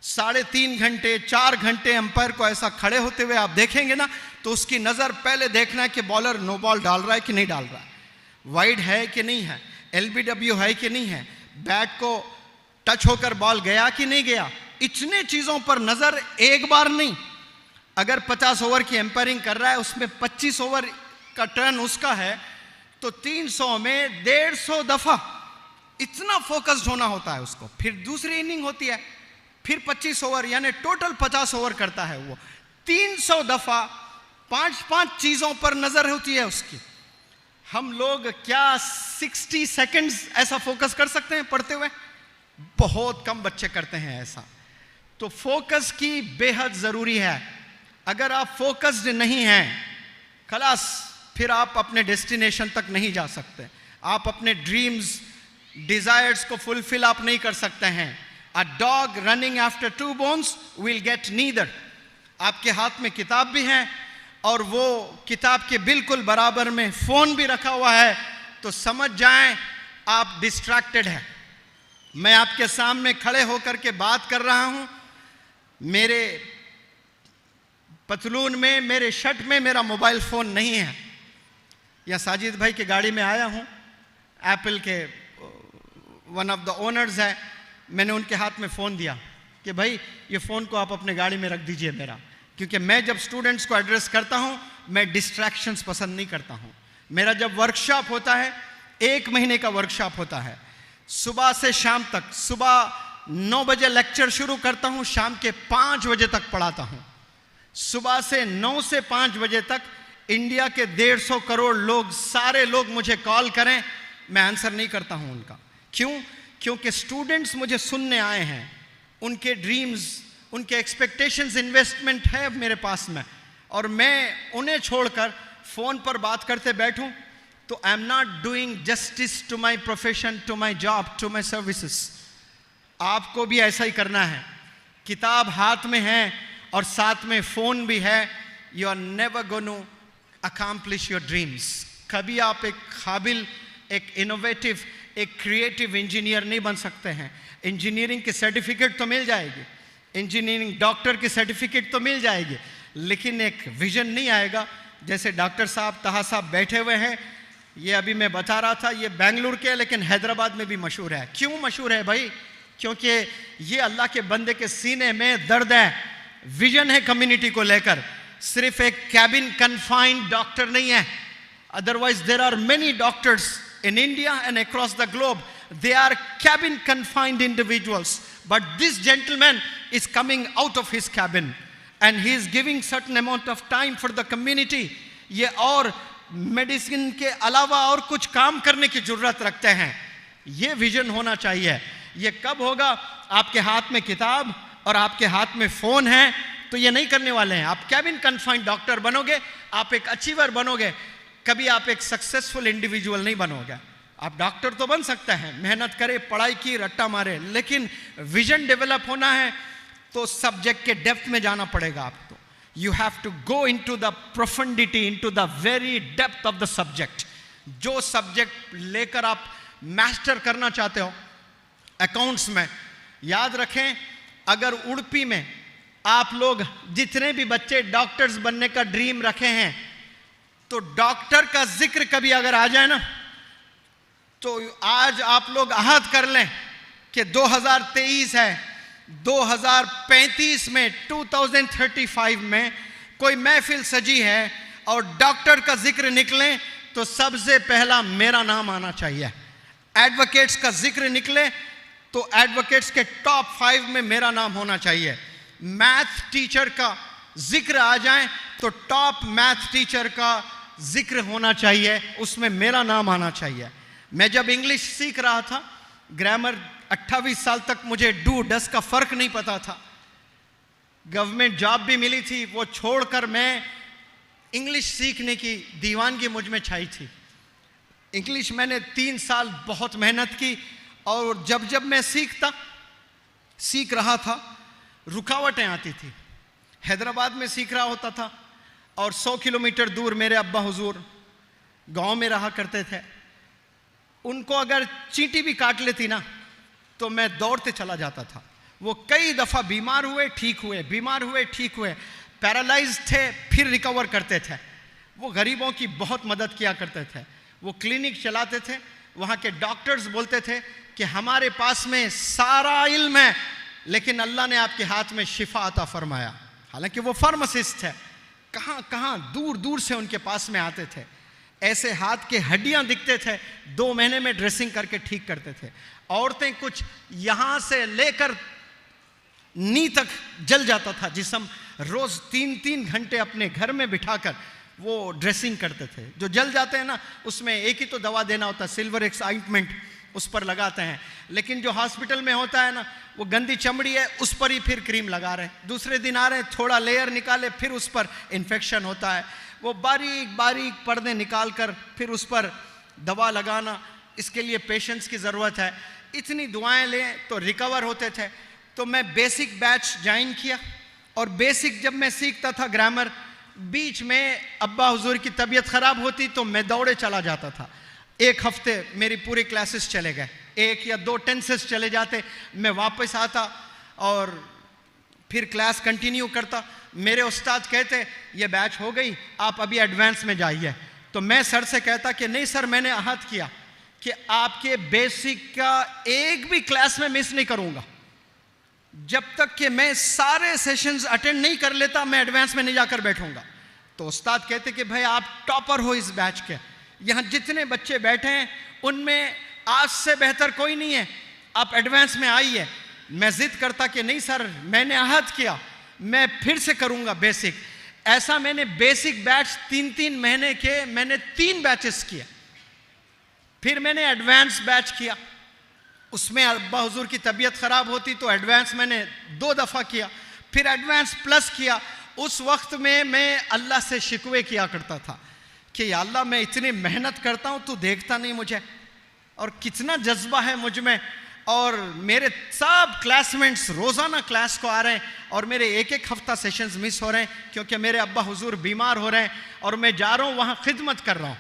3.5 घंटे 4 घंटे अंपायर को ऐसा खड़े होते हुए आप देखेंगे ना, तो उसकी नजर पहले देखना है कि बॉलर नो बॉल डाल रहा है कि नहीं डाल रहा है, वाइड है कि नहीं है, LBW है कि नहीं है, बैट को टच होकर बॉल गया कि नहीं गया. इतने चीजों पर नजर एक बार नहीं. अगर 50 ओवर की एम्पायरिंग कर रहा है, उसमें 25 ओवर का टर्न उसका है, तो 300 में 150 दफा इतना फोकस्ड होना होता है उसको। फिर दूसरी इनिंग होती है, फिर 25 ओवर, यानी टोटल 50 ओवर करता है वो। 300 दफा 5-5 चीजों पर नजर होती है उसकी। हम लोग क्या 60 सेकंड्स ऐसा फोकस कर सकते हैं पढ़ते हुए? बहुत कम बच्चे करते हैं ऐसा। तो फोकस की बेहद जरूरी है। अगर आप फोकस्ड नहीं हैं, खलास, फिर आप अपने डेस्टिनेशन तक नहीं जा सकते। आप अपने ड्रीम्स, डिजायर्स को फुलफिल आप नहीं कर सकते हैं। A dog running after 2 bones will get neither. आपके हाथ में किताब भी है और वो किताब के बिल्कुल बराबर में फोन भी रखा हुआ है, तो समझ जाएं आप डिस्ट्रैक्टेड हैं। मैं आपके सामने खड़े होकर के बात कर रहा हूं, मेरे पतलून में, मेरे शर्ट में मेरा मोबाइल फोन नहीं है। या साजिद भाई की गाड़ी में आया हूं, एप्पल के वन ऑफ द ओनर्स है, मैंने उनके हाथ में फ़ोन दिया कि भाई ये फ़ोन को आप अपने गाड़ी में रख दीजिए मेरा, क्योंकि मैं जब स्टूडेंट्स को एड्रेस करता हूं, मैं डिस्ट्रैक्शंस पसंद नहीं करता हूं। मेरा जब वर्कशॉप होता है, 1 महीने का वर्कशॉप होता है, सुबह से शाम तक, सुबह 9 बजे लेक्चर शुरू करता हूं, शाम के 5 बजे तक पढ़ाता हूं। सुबह से 9 से 5 बजे तक इंडिया के 150 करोड़ लोग, सारे लोग मुझे कॉल करें, मैं आंसर नहीं करता हूं उनका। क्यों? क्योंकि स्टूडेंट्स मुझे सुनने आए हैं, उनके ड्रीम्स, उनके एक्सपेक्टेशंस, इन्वेस्टमेंट है मेरे पास में, और मैं उन्हें छोड़कर फ़ोन पर बात करते बैठूं तो I am not doing justice to my profession, to my job, to my services. आपको भी ऐसा ही करना है। किताब हाथ में है और साथ में फ़ोन भी है, you are never gonna accomplish your dreams. कभी आप एक काबिल, एक इनोवेटिव, एक क्रिएटिव इंजीनियर नहीं बन सकते हैं। इंजीनियरिंग की सर्टिफिकेट तो मिल जाएगी, इंजीनियरिंग डॉक्टर की सर्टिफिकेट तो मिल जाएगी, लेकिन एक विजन नहीं आएगा। जैसे डॉक्टर साहब, तहा साहब बैठे हुए हैं, ये अभी मैं बता रहा था, ये बेंगलुरु के, लेकिन हैदराबाद में भी मशहूर है। क्यों मशहूर है भाई? क्योंकि ये अल्लाह के बंदे के सीने में दर्द है, विजन है कम्युनिटी को लेकर। सिर्फ एक कैबिन कन्फाइंड डॉक्टर नहीं है। Otherwise there are many doctors in India and across the globe. They are cabin confined individuals, but this gentleman is coming out of his cabin and he is giving certain amount of time for the community. ये और मेडिसिन के अलावा और कुछ काम करने की जरूरत रखते हैं। ये विजन होना चाहिए। ये कब होगा? आपके हाथ में किताब और आपके हाथ में फोन है तो ये नहीं करने वाले हैं। आप कैबिन कन्फाइंड डॉक्टर बनोगे, आप एक अचीवर बनोगे, कभी आप एक सक्सेसफुल इंडिविजुअल नहीं बनोगे। आप डॉक्टर तो बन सकते हैं, मेहनत करे, पढ़ाई की, रट्टा मारे, लेकिन विजन डेवलप होना है तो सब्जेक्ट के डेप्थ में जाना पड़ेगा आपको। You have to go into the profundity, into the very depth of the subject. जो सब्जेक्ट लेकर आप मास्टर करना चाहते हो, अकाउंट्स में, याद रखें, अगर उड़पी में आप लोग जितने भी बच्चे डॉक्टर्स बनने का ड्रीम रखे हैं, तो डॉक्टर का जिक्र कभी अगर आ जाए ना, तो आज आप लोग आहत कर लें कि 2023 है, 2035 में, 2035 में कोई महफिल सजी है और डॉक्टर का जिक्र निकले तो सबसे पहला मेरा नाम आना चाहिए। एडवोकेट्स का जिक्र निकले तो एडवोकेट्स के टॉप 5 में मेरा नाम होना चाहिए। मैथ टीचर का जिक्र आ जाए तो टॉप मैथ टीचर का जिक्र होना चाहिए, उसमें मेरा नाम आना चाहिए। मैं जब इंग्लिश सीख रहा था, ग्रामर, 28 साल तक मुझे डू डस का फर्क नहीं पता था। गवर्नमेंट जॉब भी मिली थी, वो छोड़कर मैं इंग्लिश सीखने की दीवानगी मुझ में छाई थी। इंग्लिश मैंने 3 साल बहुत मेहनत की, और जब जब मैं सीख रहा था, रुकावटें आती थी। हैदराबाद में सीख रहा होता था और 100 किलोमीटर दूर मेरे अब्बा हुजूर गांव में रहा करते थे। उनको अगर चींटी भी काट लेती ना तो मैं दौड़ते चला जाता था। वो कई दफ़ा बीमार हुए, ठीक हुए, बीमार हुए, ठीक हुए, पैरालाइज थे, फिर रिकवर करते थे। वो गरीबों की बहुत मदद किया करते थे। वो क्लिनिक चलाते थे। वहाँ के डॉक्टर्स बोलते थे कि हमारे पास में सारा इल्म है, लेकिन अल्लाह ने आपके हाथ में शिफा अता फरमाया। हालांकि वो फार्मासिस्ट है, कहाँ कहाँ दूर दूर से उनके पास में आते थे, ऐसे हाथ के हड्डियां दिखते थे, 2 महीने में ड्रेसिंग करके ठीक करते थे। औरतें कुछ यहां से लेकर नी तक जल जाता था जिस्म, रोज 3-3 घंटे अपने घर में बिठाकर वो ड्रेसिंग करते थे। जो जल जाते हैं ना, उसमें एक ही तो दवा देना होता है, सिल्वर एक्स ऑइंटमेंट, उस पर लगाते हैं। लेकिन जो हॉस्पिटल में होता है ना, वो गंदी चमड़ी है, उस पर ही फिर क्रीम लगा रहे हैं। दूसरे दिन आ रहे हैं, थोड़ा लेयर निकाले, फिर उस पर इन्फेक्शन होता है। वो बारीक बारीक पर्दे निकाल कर फिर उस पर दवा लगाना, इसके लिए पेशेंस की ज़रूरत है। इतनी दुआएं लें तो रिकवर होते थे। तो मैं बेसिक बैच ज्वाइन किया, और बेसिक जब मैं सीखता था ग्रामर, बीच में अब्बा हुजूर की तबीयत ख़राब होती तो मैं दौड़े चला जाता था। 1 हफ्ते मेरी पूरी क्लासेस चले गए, 1 या 2 टेंसेस चले जाते, मैं वापस आता और फिर क्लास कंटिन्यू करता। मेरे उस्ताद कहते ये बैच हो गई, आप अभी एडवांस में जाइए। तो मैं सर से कहता कि नहीं सर, मैंने अहद किया कि आपके बेसिक का एक भी क्लास में मिस नहीं करूंगा। जब तक कि मैं सारे सेशंस अटेंड नहीं कर लेता, मैं एडवांस में नहीं जाकर बैठूंगा। तो उस्ताद कहते कि भाई आप टॉपर हो इस बैच के, यहाँ जितने बच्चे बैठे हैं उनमें आज से बेहतर कोई नहीं है, आप एडवांस में आइए। मैं जिद करता कि नहीं सर, मैंने अहद किया, मैं फिर से करूंगा बेसिक। ऐसा मैंने बेसिक बैच 3-3 महीने के मैंने 3 बैचेस किए। फिर मैंने एडवांस बैच किया, उसमें अब्बा हुजूर की तबीयत ख़राब होती तो एडवांस मैंने 2 दफ़ा किया, फिर एडवांस प्लस किया। उस वक्त में मैं अल्लाह से शिकवे किया करता था कि या अल्लाह, मैं इतनी मेहनत करता हूँ, तू देखता नहीं मुझे, और कितना जज्बा है मुझ में, और मेरे सब क्लासमेट्स रोज़ाना क्लास को आ रहे हैं और मेरे 1-1 हफ्ता सेशंस मिस हो रहे हैं क्योंकि मेरे अब्बा हुजूर बीमार हो रहे हैं और मैं जा रहा हूँ वहाँ खिदमत कर रहा हूँ।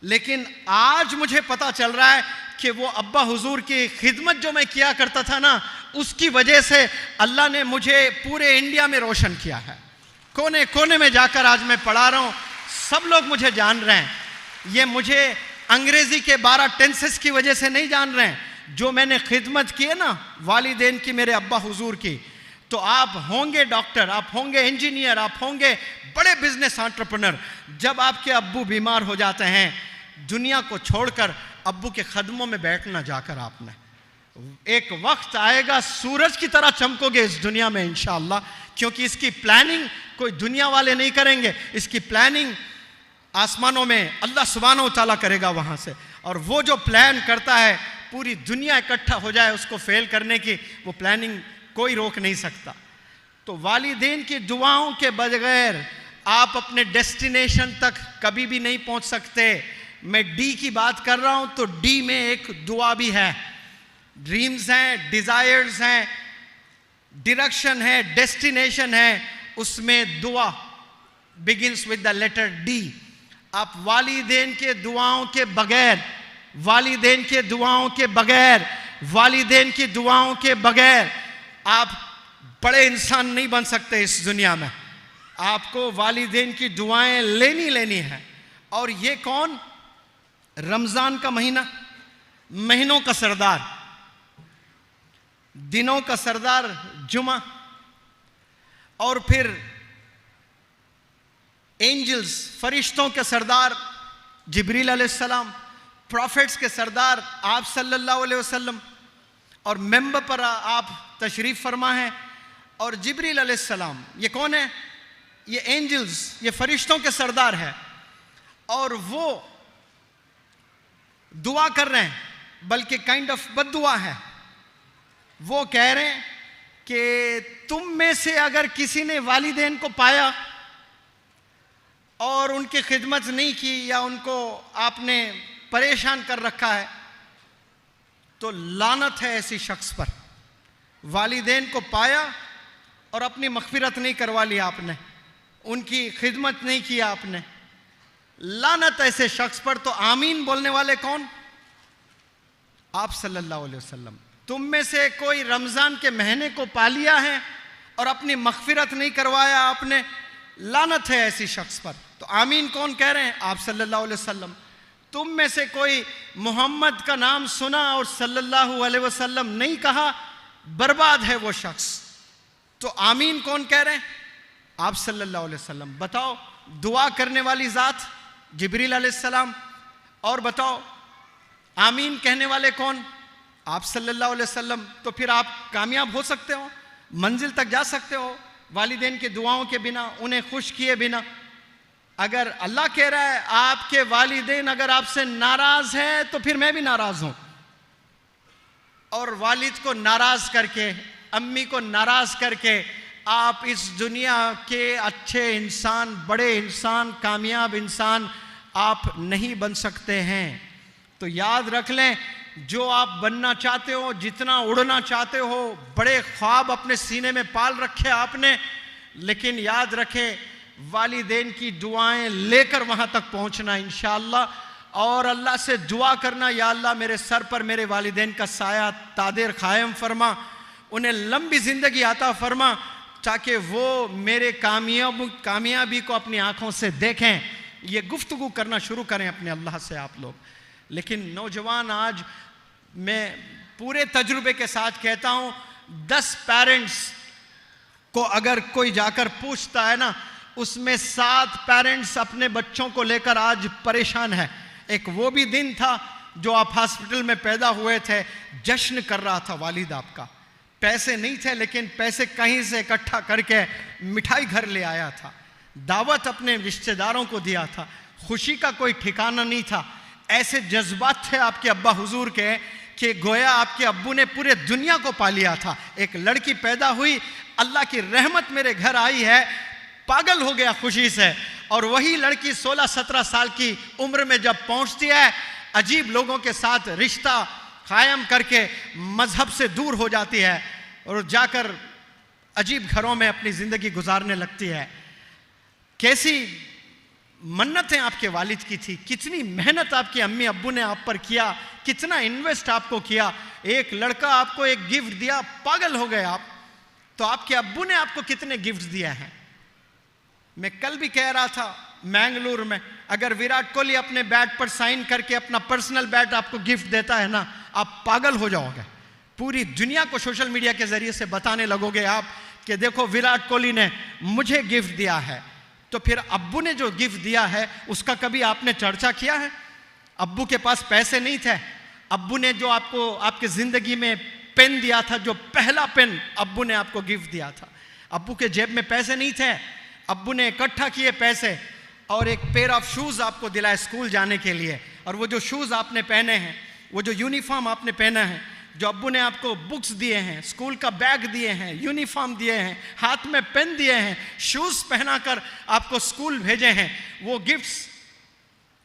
लेकिन आज मुझे पता चल रहा है कि वो अब्बा हुजूर की खिदमत जो मैं किया करता था ना, उसकी वजह से अल्लाह ने मुझे पूरे इंडिया में रोशन किया है। कोने कोने में जाकर आज मैं पढ़ा रहा हूँ, सब लोग मुझे जान रहे हैं। ये मुझे अंग्रेजी के 12 टेंसेस की वजह से नहीं जान रहे हैं, जो मैंने खिदमत की है ना वालिदैन की, मेरे अब्बा हुजूर की। तो आप होंगे डॉक्टर, आप होंगे इंजीनियर, आप होंगे बड़े बिजनेस एंटरप्रेन्योर। जब आपके अब्बू बीमार हो जाते हैं, दुनिया को छोड़कर अब्बू के खदमों में बैठना जाकर आपने, एक वक्त आएगा सूरज की तरह चमकोगे इस दुनिया में इंशाअल्लाह, क्योंकि इसकी प्लानिंग कोई दुनिया वाले नहीं करेंगे, इसकी प्लानिंग आसमानों में अल्लाह सुब्हानहू तआला करेगा वहां से। और वो जो प्लान करता है, पूरी दुनिया इकट्ठा हो जाए उसको फेल करने की, वो प्लानिंग कोई रोक नहीं सकता। तो वालिदैन की दुआओं के बगैर आप अपने डेस्टिनेशन तक कभी भी नहीं पहुंच सकते। मैं डी की बात कर रहा हूं तो डी में एक दुआ भी है। ड्रीम्स हैं, डिजायर्स हैं, डायरेक्शन है, डेस्टिनेशन है, उसमें दुआ begins with the letter D. आप वालिदैन के दुआओं के बगैर, वालिदैन के दुआओं के बगैर, वालिदैन की दुआओं के बगैर आप बड़े इंसान नहीं बन सकते इस दुनिया में। आपको वालिदैन की दुआएं लेनी है। और ये कौन? रमजान का महीना, महीनों का सरदार, दिनों का सरदार जुमा, और फिर एंजल्स, फरिश्तों के सरदार जिब्रील अलैहिस्सलाम, प्रॉफिट्स के सरदार आप सल्लल्लाहु अलैहि वसल्लम, और मेंबर पर आप तशरीफ फरमा है। और जिब्रील अलैहिस्सलाम ये कौन है? ये एंजल्स, ये फरिश्तों के सरदार है। और वो दुआ कर रहे हैं, बल्कि काइंड ऑफ बद्दुआ है। वो कह रहे हैं कि तुम में से अगर किसी ने वालिदैन को पाया और उनकी खिदमत नहीं की या उनको आपने परेशान कर रखा है, तो लानत है ऐसी शख्स पर। वालिदैन को पाया और अपनी मग़फ़िरत नहीं करवा लिया आपने, उनकी खिदमत नहीं किया आपने, लानत ऐसे शख्स पर। तो आमीन बोलने वाले कौन? आप सल्लल्लाहु अलैहि वसल्लम। तुम में से कोई रमज़ान के महीने को पा लिया है और अपनी मग़फ़िरत नहीं करवाया आपने, लानत है ऐसी शख्स पर। तो आमीन कौन कह रहे हैं? आप सल्लल्लाहु अलैहि वसल्लम। तुम में से कोई मोहम्मद का नाम सुना और सल्लल्लाहु अलैहि वसल्लम नहीं कहा, बर्बाद है वो शख्स। तो आमीन कौन कह रहे हैं? आप सल्लल्लाहु अलैहि वसल्लम। बताओ दुआ करने वाली ज़ात जिब्रील अलैहिस्सलाम, और बताओ आमीन कहने वाले कौन? आप सल्लल्लाहु अलैहि वसल्लम। तो फिर आप कामयाब हो सकते हो, मंजिल तक जा सकते हो वालिदैन के दुआओं के बिना, उन्हें खुश किए बिना। अगर अल्लाह कह रहा है आपके वालिदैन अगर आपसे नाराज हैं तो फिर मैं भी नाराज हूं, और वालिद को नाराज करके, अम्मी को नाराज करके आप इस दुनिया के अच्छे इंसान, बड़े इंसान, कामयाब इंसान आप नहीं बन सकते हैं। तो याद रख लें, जो आप बनना चाहते हो, जितना उड़ना चाहते हो, बड़े ख्वाब अपने सीने में पाल रखे आपने, लेकिन याद रखें वालिदैन की दुआएं लेकर वहां तक पहुंचना इंशाअल्लाह। और अल्लाह से दुआ करना, या अल्लाह मेरे सर पर मेरे वालिदैन का साया तादेर कायम फरमा, उन्हें लंबी जिंदगी आता फरमा, ताकि वो मेरे कामयाबी को अपनी आंखों से देखें। ये गुफ्तगू करना शुरू करें अपने अल्लाह से आप लोग। लेकिन नौजवान, आज मैं पूरे तजुर्बे के साथ कहता हूं, 10 पेरेंट्स को अगर कोई जाकर पूछता है ना, उसमें 7 पेरेंट्स अपने बच्चों को लेकर आज परेशान है। एक वो भी दिन था जो आप हॉस्पिटल में पैदा हुए थे, जश्न कर रहा था वालिद आपका, पैसे नहीं थे लेकिन पैसे कहीं से इकट्ठा करके मिठाई घर ले आया था, दावत अपने रिश्तेदारों को दिया था, खुशी का कोई ठिकाना नहीं था। ऐसे जज्बात थे आपके अब्बा हुजूर के कि गोया आपके अब्बू ने पूरे दुनिया को पा लिया था। एक लड़की पैदा हुई, अल्लाह की रहमत मेरे घर आई है, पागल हो गया खुशी से। और वही लड़की 16-17 साल की उम्र में जब पहुंचती है, अजीब लोगों के साथ रिश्ता कायम करके मजहब से दूर हो जाती है और जाकर अजीब घरों में अपनी जिंदगी गुजारने लगती है। कैसी मन्नतें आपके वालिद की थी, कितनी मेहनत आपके अम्मी अब्बू ने आप पर किया, कितना इन्वेस्ट आपको किया। एक लड़का आपको एक गिफ्ट दिया, पागल हो गए आप। तो आपके अब्बू ने आपको कितने गिफ्ट दिए हैं। मैं कल भी कह रहा था मैंगलोर में, अगर विराट कोहली अपने बैट पर साइन करके अपना पर्सनल बैट आपको गिफ्ट देता है ना, आप पागल हो जाओगे। पूरी दुनिया को सोशल मीडिया के जरिए से बताने लगोगे आप कि देखो विराट कोहली ने मुझे गिफ्ट दिया है। तो फिर अब्बू ने जो गिफ्ट दिया है उसका कभी आपने चर्चा किया है? अब्बू के पास पैसे नहीं थे, अब्बू ने जो आपको आपकी जिंदगी में पेन दिया था, जो पहला पेन अब्बू ने आपको गिफ्ट दिया था, अब्बू के जेब में पैसे नहीं थे, अब्बू ने इकट्ठा किए पैसे और एक पेयर ऑफ शूज आपको दिलाए स्कूल जाने के लिए। और वो जो शूज आपने पहने हैं, वो जो यूनिफॉर्म आपने पहना है, जो अब्बू ने आपको बुक्स दिए हैं, स्कूल का बैग दिए हैं, यूनिफॉर्म दिए हैं, हाथ में पेन दिए हैं, शूज पहनाकर आपको स्कूल भेजे हैं, वो गिफ्ट्स,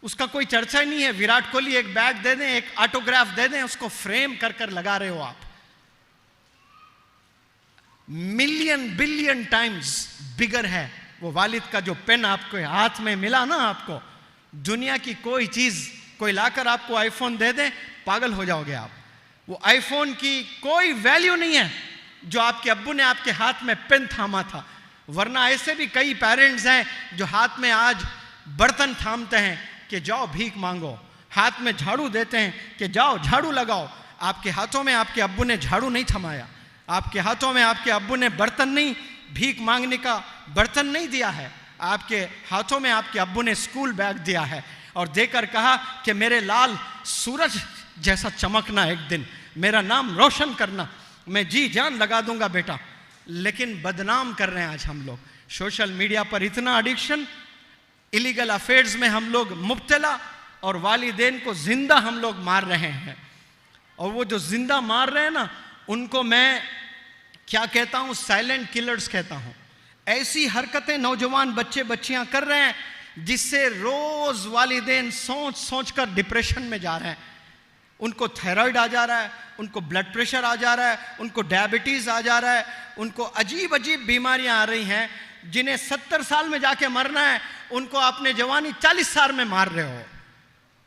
उसका कोई चर्चा ही नहीं है। विराट कोहली एक बैग दे दें, एक ऑटोग्राफ दे दें, उसको फ्रेम कर कर लगा रहे हो आप। मिलियन बिलियन टाइम्स बिगर है वो वालिद का जो पेन आपको हाथ में मिला ना, आपको दुनिया की कोई चीज कोई लाकर आपको आईफोन दे दे, पागल हो जाओगे आप। वो आईफोन की कोई वैल्यू नहीं है जो आपके अब्बू ने आपके हाथ में पेन थामा था। वरना ऐसे भी कई पेरेंट्स हैं जो हाथ में आज बर्तन थामते हैं कि जाओ भीख मांगो, हाथ में झाड़ू देते हैं कि जाओ झाड़ू लगाओ। आपके हाथों में आपके अब्बू ने झाड़ू नहीं थमाया, आपके हाथों में आपके अब्बू ने बर्तन नहीं, भीख मांगने का बर्तन नहीं दिया है, आपके हाथों में आपके अब्बू ने स्कूल बैग दिया है और देकर कहा कि मेरे लाल सूरज जैसा चमकना, एक दिन मेरा नाम रोशन करना, मैं जी जान लगा दूंगा बेटा। लेकिन बदनाम कर रहे हैं आज हम लोग सोशल मीडिया पर, इतना एडिक्शन, इलीगल अफेयर्स में हम लोग मुब्तला और वालिदैन को जिंदा हम लोग मार रहे हैं। और वो जो जिंदा मार रहे हैं ना, उनको मैं क्या कहता हूं, साइलेंट किलर्स कहता हूं। ऐसी हरकतें नौजवान बच्चे बच्चियां कर रहे हैं जिससे रोज वालिदैन सोच सोच कर डिप्रेशन में जा रहे हैं। उनको थायराइड आ जा रहा है, उनको ब्लड प्रेशर आ जा रहा है, उनको डायबिटीज आ जा रहा है, उनको अजीब अजीब बीमारियां आ रही हैं जिन्हें 70 साल में जाके मरना है, उनको आपने जवानी 40 साल में मार रहे हो।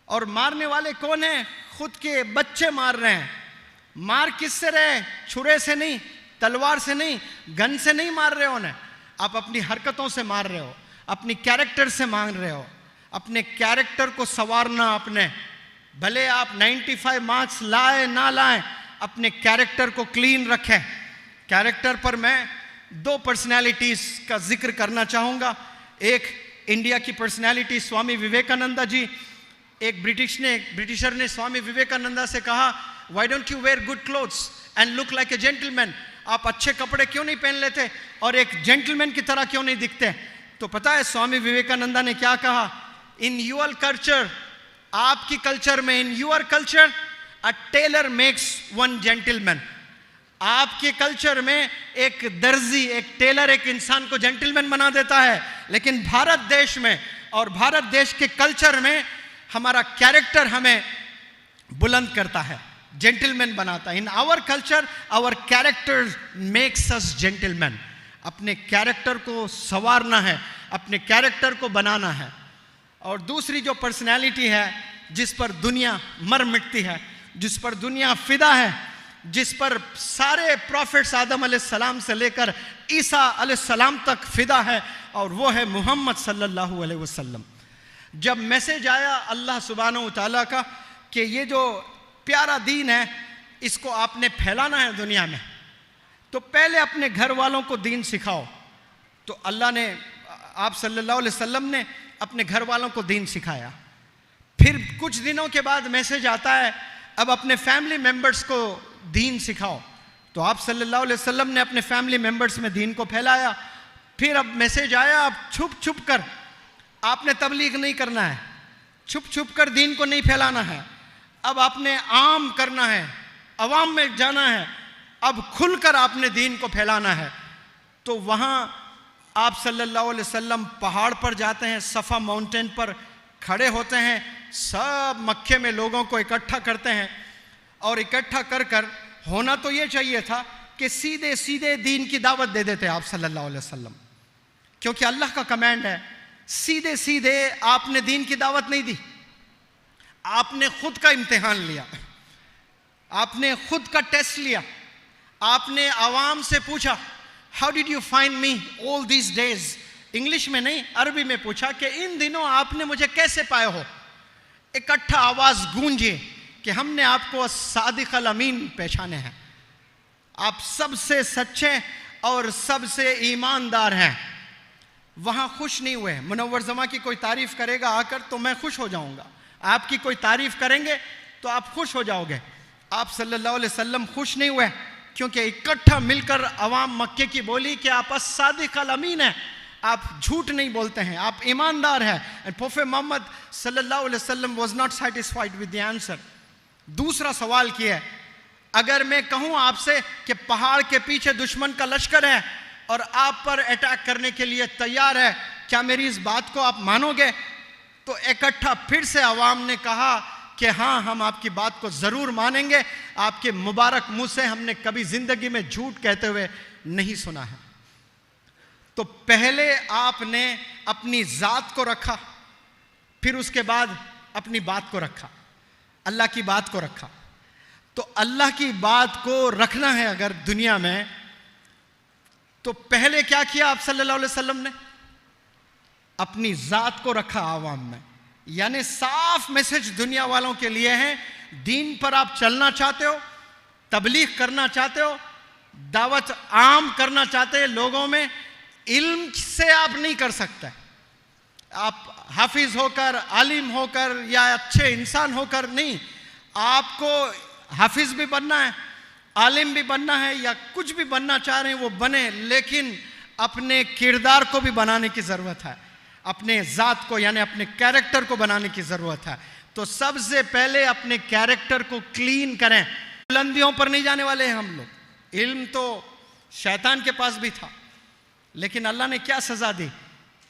और मारने वाले कौन है? खुद के बच्चे मार रहे हैं। मार किससे रहे? छुरे से नहीं, तलवार से नहीं, गन से नहीं मार रहे हो उन्हें, आप अपनी हरकतों से मार रहे हो, अपनी कैरेक्टर से मार रहे हो। अपने कैरेक्टर को संवारना आपने, भले आप 95 मार्क्स लाए ना लाए, अपने कैरेक्टर को क्लीन रखें। कैरेक्टर पर मैं दो पर्सनैलिटीज का जिक्र करना चाहूँगा। एक इंडिया की पर्सनैलिटी स्वामी विवेकानंदा जी। एक ब्रिटिशर ने स्वामी विवेकानंदा से कहा, why don't you wear good clothes and look like a gentleman? आप अच्छे कपड़े क्यों नहीं पहन लेते और एक जेंटलमैन की तरह क्यों नहीं दिखते? तो पता है स्वामी विवेकानंदा ने क्या कहा? इन यूर कल्चर, आपकी कल्चर में, in your culture a tailor makes one gentleman. आपके कल्चर में एक दर्जी, एक टेलर एक इंसान को जेंटलमैन बना देता है, लेकिन भारत देश में और भारत देश के कल्चर में हमारा कैरेक्टर हमें बुलंद करता है, जेंटलमैन बनाता है। In our culture our character makes us gentleman. अपने कैरेक्टर को संवारना है, अपने कैरेक्टर को बनाना है। और दूसरी जो पर्सनैलिटी है जिस पर दुनिया मर मिटती है, जिस पर दुनिया फिदा है, जिस पर सारे प्रॉफिट्स आदम अलैहिस्सलाम से लेकर ईसा अलैहिस्सलाम तक फिदा है, और वो है मोहम्मद सल्लल्लाहु अलैहि वसल्लम। जब मैसेज आया अल्लाह सुब्हानहू तआला का कि ये जो प्यारा दीन है इसको आपने फैलाना है दुनिया में, तो पहले अपने घर वालों को दीन सिखाओ। तो अल्लाह ने, आप सल्लल्लाहु अलैहि वसल्लम ने अपने घर वालों को दीन सिखाया। फिर कुछ दिनों के बाद मैसेज आता है, अब अपने फैमिली मेंबर्स को दीन सिखाओ। तो आप सल्लल्लाहु अलैहि वसल्लम ने अपने फैमिली मेंबर्स में दीन को फैलाया। फिर अब मैसेज आया, अब छुप छुप कर आपने तबलीग नहीं करना है, छुप छुप कर दीन को नहीं फैलाना है, अब आपने आम करना है, अवाम में जाना है, अब खुलकर आपने दीन को फैलाना है। तो वहाँ आप सल्लल्लाहु अलैहि वसल्लम पहाड़ पर जाते हैं, सफ़ा माउंटेन पर खड़े होते हैं, सब मक्के में लोगों को इकट्ठा करते हैं, और इकट्ठा कर कर होना तो ये चाहिए था कि सीधे सीधे दीन की दावत दे देते आप सल्लल्लाहु अलैहि वसल्लम, क्योंकि अल्लाह का कमांड है। सीधे सीधे आपने दीन की दावत नहीं दी, आपने खुद का इम्तिहान लिया, आपने खुद का टेस्ट लिया। आपने आवाम से पूछा, how did you find me all these days? English में नहीं, अरबी में पूछा कि इन दिनों आपने मुझे कैसे पाए हो? इकट्ठा आवाज गूंजे कि हमने आपको सादिक अल अमीन पहचाने हैं, आप सबसे सच्चे और सबसे ईमानदार हैं। वहां खुश नहीं हुए। मुनव्वर ज़मा की कोई तारीफ करेगा आकर तो मैं खुश हो जाऊंगा, आपकी कोई तारीफ करेंगे तो आप खुश हो जाओगे। आप सल्लल्लाहु अलैहि वसल्लम खुश नहीं हुए, क्योंकि इकट्ठा मिलकर अवाम मक्के की बोली कि आप सादिक अल अमीन हैं, आप झूठ नहीं बोलते हैं, आप ईमानदार हैं। एंड प्रोफेट मोहम्मद सल्लल्लाहु अलैहि वसल्लम was not satisfied with the answer. दूसरा सवाल किया, अगर मैं कहूं आपसे कि पहाड़ के पीछे दुश्मन का लश्कर है और आप पर अटैक करने के लिए तैयार है, क्या मेरी इस बात को आप मानोगे? तो इकट्ठा फिर से अवाम ने कहा कि हाँ, हम आपकी बात को जरूर मानेंगे, आपके मुबारक मुंह से हमने कभी जिंदगी में झूठ कहते हुए नहीं सुना है। तो पहले आपने अपनी जात को रखा, फिर उसके बाद अपनी बात को रखा, अल्लाह की बात को रखा। तो अल्लाह की बात को रखना है अगर दुनिया में, तो पहले क्या किया आप सल्लल्लाहु अलैहि वसल्लम ने? अपनी जात को रखा आवाम में। यानी साफ मैसेज दुनिया वालों के लिए है, दीन पर आप चलना चाहते हो, तबलीग करना चाहते हो, दावत आम करना चाहते हैं लोगों में, इल्म से आप नहीं कर सकते। आप हाफिज होकर, आलिम होकर या अच्छे इंसान होकर नहीं, आपको हाफिज भी बनना है, आलिम भी बनना है, या कुछ भी बनना चाह रहे हैं वो बने, लेकिन अपने किरदार को भी बनाने की ज़रूरत है, अपने ज़ात को यानी अपने कैरेक्टर को बनाने की ज़रूरत है। तो सबसे पहले अपने कैरेक्टर को क्लीन करें। बुलंदियों पर नहीं जाने वाले हैं हम लोग। इल्म तो शैतान के पास भी था, लेकिन अल्लाह ने क्या सज़ा दी?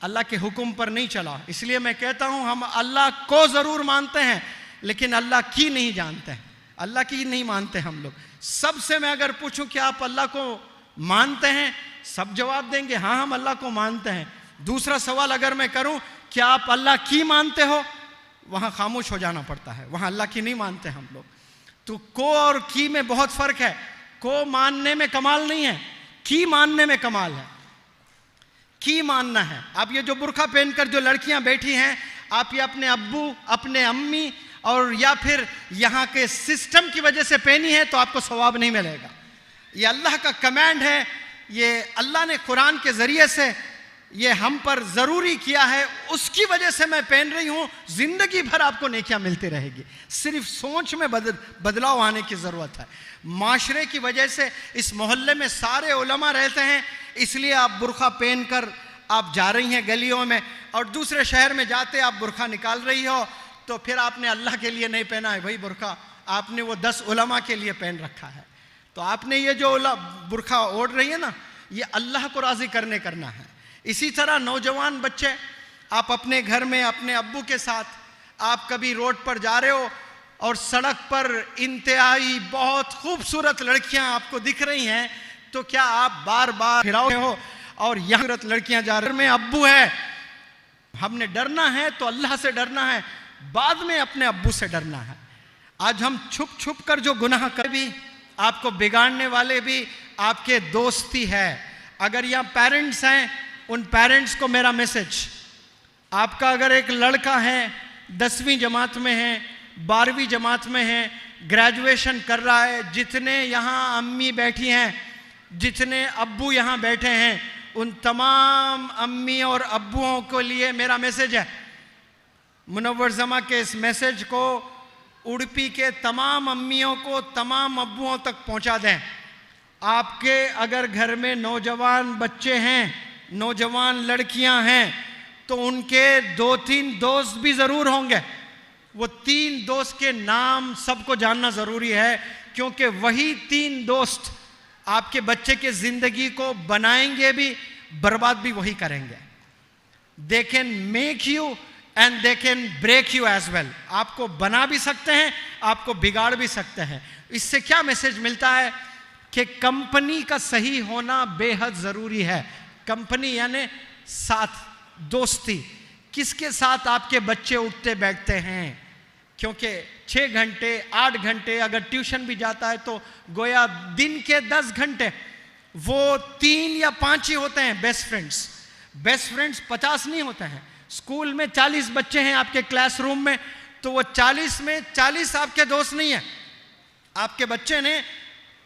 अल्लाह के हुक्म पर नहीं चला। इसलिए मैं कहता हूँ, हम अल्लाह को ज़रूर मानते हैं, लेकिन अल्लाह की नहीं जानते हैं, अल्लाह की नहीं मानते हम लोग। सबसे मैं अगर पूछूं कि आप अल्लाह को मानते हैं, सब जवाब देंगे हाँ, हम अल्लाह को मानते हैं। दूसरा सवाल अगर मैं करूं कि आप अल्लाह की मानते हो, वहां खामोश हो जाना पड़ता है, वहां अल्लाह की नहीं मानते हम लोग। तो को और की में बहुत फर्क है। को मानने में कमाल नहीं है, की मानने में कमाल है। की मानना है। आप ये जो बुर्का पहनकर जो लड़कियां बैठी हैं, आप ये अपने अब्बू, अपने अम्मी और या फिर यहाँ के सिस्टम की वजह से पहनी है, तो आपको सवाब नहीं मिलेगा। ये अल्लाह का कमांड है, ये अल्लाह ने कुरान के ज़रिए से ये हम पर ज़रूरी किया है, उसकी वजह से मैं पहन रही हूँ। ज़िंदगी भर आपको नेकियां मिलती रहेगी, सिर्फ सोच में बदलाव आने की ज़रूरत है। माशरे की वजह से इस मोहल्ले में सारे उलमा रहते हैं, इसलिए आप बुर्का पहन कर आप जा रही हैं गलियों में, और दूसरे शहर में जाते आप बुर्का निकाल रही हो, तो फिर आपने अल्लाह के लिए नहीं पहना है भाई बुर्का, आपने वो 10 उलमा के लिए पहन रखा है। तो आपने ये जो बुर्का ओढ़ रही है ना, ये अल्लाह को राज़ी करना है। इसी तरह नौजवान बच्चे, आप अपने घर में अपने अब्बू के साथ आप कभी रोड पर जा रहे हो और सड़क पर इंतहाई बहुत खूबसूरत लड़कियां आपको दिख रही हैं, तो क्या आप बार बार फिराओगे हो और यहाँ खूबसूरत लड़कियां जा रही में अब्बू है, हमने डरना है तो अल्लाह से डरना है, बाद में अपने अब्बू से डरना है। आज हम छुप छुप कर जो गुनाह कर भी आपको बिगाड़ने वाले भी आपके दोस्त ही है। अगर यहाँ पेरेंट्स हैं, उन पेरेंट्स को मेरा मैसेज, आपका अगर एक लड़का है 10वीं जमात में है, 12वीं जमात में है, ग्रेजुएशन कर रहा है, जितने यहाँ अम्मी बैठी हैं, जितने अब्बू यहाँ बैठे हैं, उन तमाम अम्मी और अब्बुओं के लिए मेरा मैसेज है। मुनव्वर जमा के इस मैसेज को उड़पी के तमाम अम्मियों को, तमाम अब्बुओं तक पहुँचा दें। आपके अगर घर में नौजवान बच्चे हैं, नौजवान लड़कियां हैं, तो उनके 2-3 दोस्त भी ज़रूर होंगे। वो 3 दोस्त के नाम सबको जानना ज़रूरी है, क्योंकि वही 3 दोस्त आपके बच्चे के ज़िंदगी को बनाएंगे भी, बर्बाद भी वही करेंगे। They can make you and they can break you as well. आपको बना भी सकते हैं, आपको बिगाड़ भी सकते हैं। इससे क्या मैसेज मिलता है कि कंपनी का सही होना बेहद ज़रूरी है। कंपनी यानी साथ, दोस्ती, किसके साथ आपके बच्चे उठते बैठते हैं, क्योंकि 6 घंटे 8 घंटे अगर ट्यूशन भी जाता है तो गोया दिन के 10 घंटे वो 3 या 5 ही होते हैं बेस्ट फ्रेंड्स। बेस्ट फ्रेंड्स 50 नहीं होते हैं। स्कूल में 40 बच्चे हैं आपके क्लासरूम में, तो वो 40 में 40 आपके दोस्त नहीं है। आपके बच्चे ने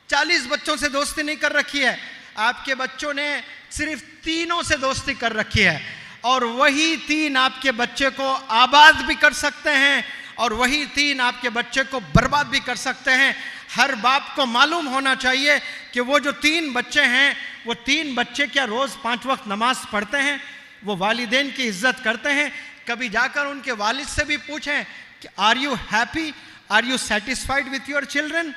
40 बच्चों से दोस्ती नहीं कर रखी है, आपके बच्चों ने सिर्फ 3 से दोस्ती कर रखी है, और वही 3 आपके बच्चे को आबाद भी कर सकते हैं और वही 3 आपके बच्चे को बर्बाद भी कर सकते हैं। हर बाप को मालूम होना चाहिए कि वो जो 3 बच्चे हैं, वो 3 बच्चे क्या रोज़ 5 वक्त नमाज पढ़ते हैं, वो वालिदैन की इज्जत करते हैं। कभी जाकर उनके वालिद से भी पूछें कि are you happy, are you satisfied with your children,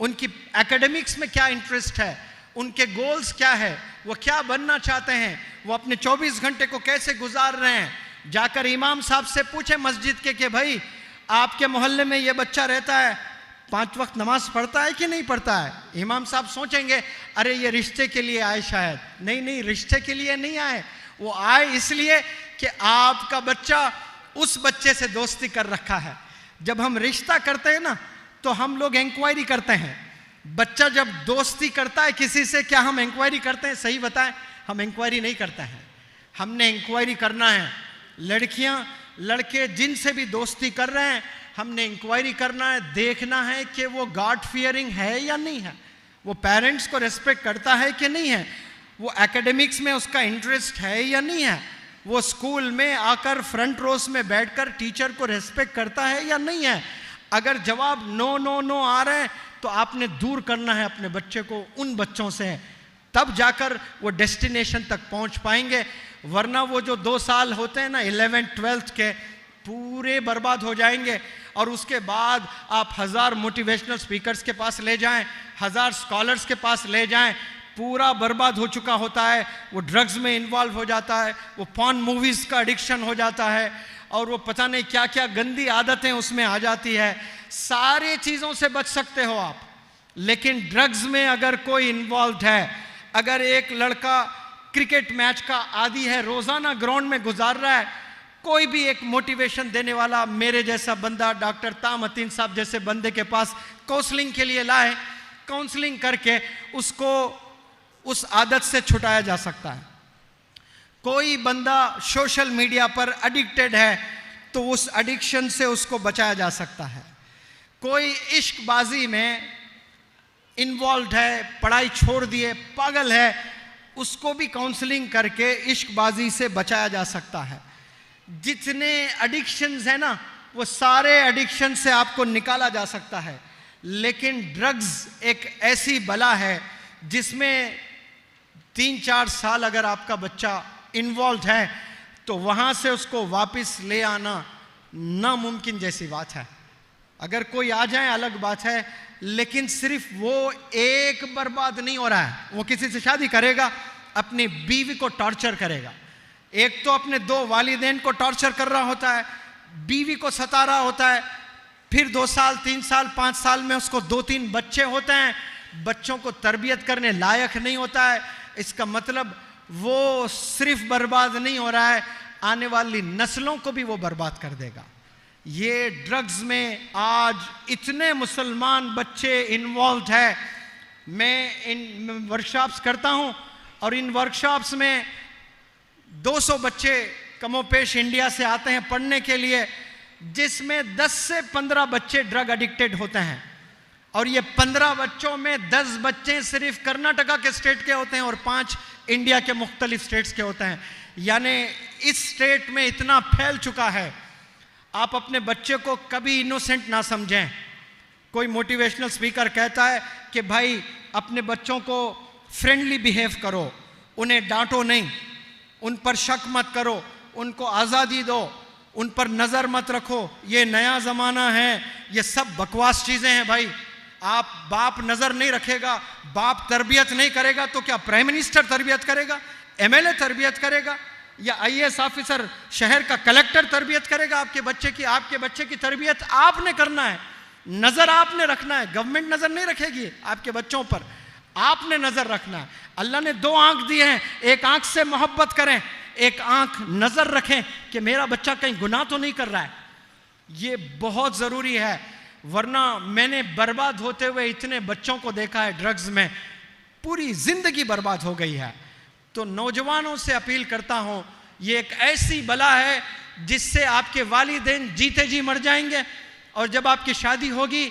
उनकी एकेडमिक्स में क्या इंटरेस्ट है, उनके गोल्स क्या है, वो क्या बनना चाहते हैं, वो अपने 24 घंटे को कैसे गुजार रहे हैं। जाकर इमाम साहब से पूछें मस्जिद के कि भाई आपके मोहल्ले में ये बच्चा रहता है, 5 वक्त नमाज पढ़ता है कि नहीं पढ़ता है। इमाम साहब सोचेंगे अरे ये रिश्ते के लिए आए शायद। नहीं, रिश्ते के लिए नहीं आए, वो आए इसलिए कि आपका बच्चा उस बच्चे से दोस्ती कर रखा है। जब हम रिश्ता करते हैं ना, तो हम लोग इंक्वायरी करते हैं। बच्चा जब दोस्ती करता है किसी से, क्या हम इंक्वायरी करते हैं? सही बताएं, हम इंक्वायरी नहीं करते हैं। हमने इंक्वायरी करना है। लड़कियां लड़के जिनसे भी दोस्ती कर रहे हैं, हमने इंक्वायरी करना है, देखना है कि वो गॉड फियरिंग है या नहीं है, वो पेरेंट्स को रेस्पेक्ट करता है कि नहीं है, वो एकेडमिक्स में उसका इंटरेस्ट है या नहीं है, वो स्कूल में आकर फ्रंट रोस में बैठकर टीचर को रेस्पेक्ट करता है या नहीं है। अगर जवाब नो नो नो आ रहे हैं, तो आपने दूर करना है अपने बच्चे को उन बच्चों से, तब जाकर वो डेस्टिनेशन तक पहुंच पाएंगे। वरना वो जो 2 साल होते हैं ना 11th 12th के, पूरे बर्बाद हो जाएंगे। और उसके बाद आप 1000 मोटिवेशनल स्पीकर्स के पास ले जाएं, 1000 स्कॉलर्स के पास ले जाएं, पूरा बर्बाद हो चुका होता है। वो ड्रग्स में इन्वॉल्व हो जाता है, वो पॉर्न मूवीज़ का एडिक्शन हो जाता है, और वो पता नहीं क्या क्या गंदी आदतें उसमें आ जाती है। सारे चीज़ों से बच सकते हो आप, लेकिन ड्रग्स में अगर कोई इन्वॉल्व है, अगर एक लड़का क्रिकेट मैच का आदी है, रोज़ाना ग्राउंड में गुजार रहा है, कोई भी एक मोटिवेशन देने वाला मेरे जैसा बंदा, डॉक्टर तामतीन साहब जैसे बंदे के पास काउंसलिंग के लिए लाए, काउंसलिंग करके उसको उस आदत से छुटाया जा सकता है। कोई बंदा सोशल मीडिया पर एडिक्टेड है, तो उस एडिक्शन से उसको बचाया जा सकता है। कोई इश्कबाजी में इन्वॉल्व है, पढ़ाई छोड़ दिए, पागल है, उसको भी काउंसलिंग करके इश्कबाजी से बचाया जा सकता है। जितने एडिक्शंस हैं ना, वो सारे एडिक्शन से आपको निकाला जा सकता है। लेकिन ड्रग्स एक ऐसी बला है जिसमें 3-4 साल अगर आपका बच्चा इन्वॉल्व है तो वहां से उसको वापस ले आना नामुमकिन जैसी बात है। अगर कोई आ जाए अलग बात है, लेकिन सिर्फ वो एक बर्बाद नहीं हो रहा है। वो किसी से शादी करेगा, अपनी बीवी को टॉर्चर करेगा। एक तो अपने 2 वालिदैन को टॉर्चर कर रहा होता है, बीवी को सता रहा होता है, फिर 2 साल 3 साल 5 साल में उसको 2-3 बच्चे होते हैं, बच्चों को तरबियत करने लायक नहीं होता है। इसका मतलब वो सिर्फ बर्बाद नहीं हो रहा है, आने वाली नस्लों को भी वो बर्बाद कर देगा। ये ड्रग्स में आज इतने मुसलमान बच्चे इन्वॉल्व है। मैं इन वर्कशॉप्स करता हूं और इन वर्कशॉप्स में 200 बच्चे कमोपेश इंडिया से आते हैं पढ़ने के लिए, जिसमें 10 से 15 बच्चे ड्रग एडिक्टेड होते हैं। और ये 15 बच्चों में 10 बच्चे सिर्फ कर्नाटका के स्टेट के होते हैं और 5 इंडिया के मुख्तलिफ स्टेट्स के होते हैं। यानी इस स्टेट में इतना फैल चुका है। आप अपने बच्चे को कभी इनोसेंट ना समझें। कोई मोटिवेशनल स्पीकर कहता है कि भाई अपने बच्चों को फ्रेंडली बिहेव करो, उन्हें डांटो नहीं, उन पर शक मत करो, उनको आज़ादी दो, उन पर नज़र मत रखो, ये नया ज़माना है। ये सब बकवास चीज़ें हैं भाई। आप बाप नज़र नहीं रखेगा, बाप तरबियत नहीं करेगा तो क्या प्राइम मिनिस्टर तरबियत करेगा, एमएलए तरबियत करेगा, या आईएएस ऑफिसर शहर का कलेक्टर तरबियत करेगा आपके बच्चे की? आपके बच्चे की तरबियत आपने करना है, नज़र आपने रखना है। गवर्नमेंट नज़र नहीं रखेगी आपके बच्चों पर, आपने नज़र रखना है। अल्लाह ने 2 आंख दी हैं, एक आंख से मोहब्बत करें, एक आंख नज़र रखें कि मेरा बच्चा कहीं गुनाह तो नहीं कर रहा है। ये बहुत ज़रूरी है, वरना मैंने बर्बाद होते हुए इतने बच्चों को देखा है ड्रग्स में, पूरी ज़िंदगी बर्बाद हो गई है। तो नौजवानों से अपील करता हूँ, ये एक ऐसी बला है जिससे आपके वालिदैन जीते जी मर जाएंगे, और जब आपकी शादी होगी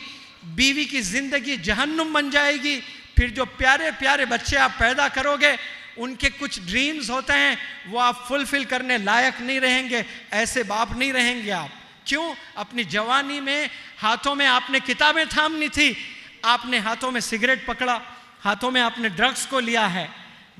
बीवी की ज़िंदगी जहन्नुम बन जाएगी। फिर जो प्यारे प्यारे बच्चे आप पैदा करोगे, उनके कुछ ड्रीम्स होते हैं वो आप फुलफिल करने लायक नहीं रहेंगे। ऐसे बाप नहीं रहेंगे आप। क्यों? अपनी जवानी में हाथों में आपने किताबें थामनी थी, आपने हाथों में सिगरेट पकड़ा, हाथों में आपने ड्रग्स को लिया है।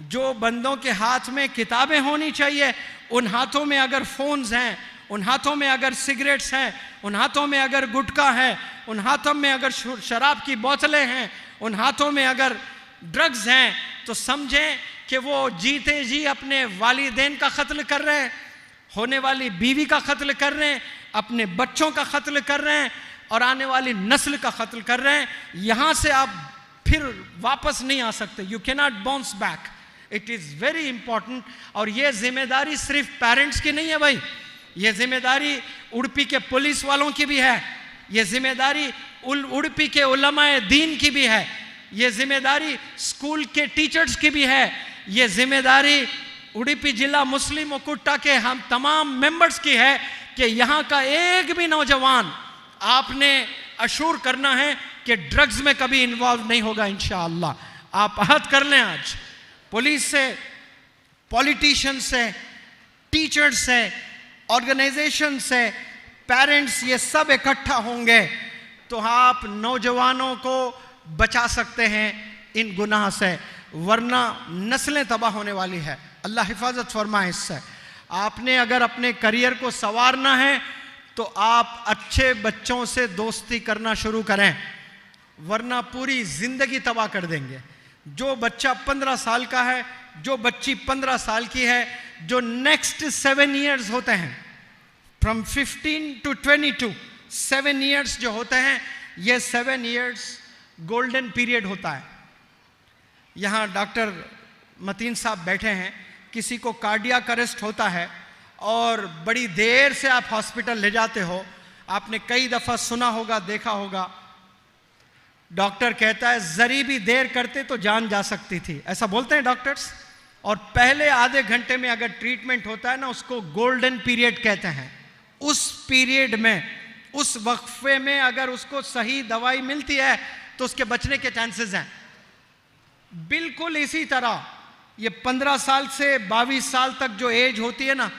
जो बंदों के हाथ में किताबें होनी चाहिए, उन हाथों में अगर फोन्स हैं, उन हाथों में अगर सिगरेट्स हैं, उन हाथों में अगर गुटखा है, उन हाथों में अगर शराब की बोतलें हैं, उन हाथों में अगर ड्रग्स हैं, तो समझें कि वो जीते जी अपने वालिदैन का कत्ल कर रहे हैं, होने वाली बीवी का कत्ल कर रहे हैं, अपने बच्चों का कत्ल कर रहे हैं और आने वाली नस्ल का कत्ल कर रहे हैं। यहाँ से आप फिर वापस नहीं आ सकते। You can not bounce back. It is very important. और ये जिम्मेदारी सिर्फ पेरेंट्स की नहीं है भाई, ये जिम्मेदारी उडुपी के पुलिस वालों की भी है, ये जिम्मेदारी उडुपी के उलमाए दीन की भी है, ये जिम्मेदारी स्कूल के टीचर्स की भी है, ये जिम्मेदारी उडुपी जिला मुस्लिम ओकुट्टा के हम तमाम मेंबर्स की है कि यहाँ का एक भी नौजवान आपने अशूर करना है कि ड्रग्स में कभी इन्वॉल्व नहीं होगा इंशाअल्लाह। आप अहद कर लें आज। पुलिस से, पॉलिटिशियन से, टीचर्स से, ऑर्गेनाइजेशन से, पेरेंट्स, ये सब इकट्ठा होंगे तो आप नौजवानों को बचा सकते हैं इन गुनाह से, वरना नस्लें तबाह होने वाली है। अल्लाह हिफाजत फरमाए इससे। आपने अगर अपने करियर को संवारना है तो आप अच्छे बच्चों से दोस्ती करना शुरू करें, वरना पूरी ज़िंदगी तबाह कर देंगे। जो बच्चा 15 साल का है, जो बच्ची 15 साल की है, जो नेक्स्ट 7 ईयर्स होते हैं, फ्रॉम 15 to 22, 7 ईयर्स जो होते हैं, ये 7 ईयर्स गोल्डन पीरियड होता है। यहाँ डॉक्टर मतीन साहब बैठे हैं, किसी को कार्डियक अरेस्ट होता है और बड़ी देर से आप हॉस्पिटल ले जाते हो, आपने कई दफ़ा सुना होगा, देखा होगा, डॉक्टर कहता है जरी भी देर करते तो जान जा सकती थी, ऐसा बोलते हैं डॉक्टर्स। और पहले आधे घंटे में अगर ट्रीटमेंट होता है ना, उसको गोल्डन पीरियड कहते हैं। उस पीरियड में, उस वक्फे में अगर उसको सही दवाई मिलती है तो उसके बचने के चांसेस हैं। बिल्कुल इसी तरह ये 15 साल से 22 साल तक जो एज होती है ना,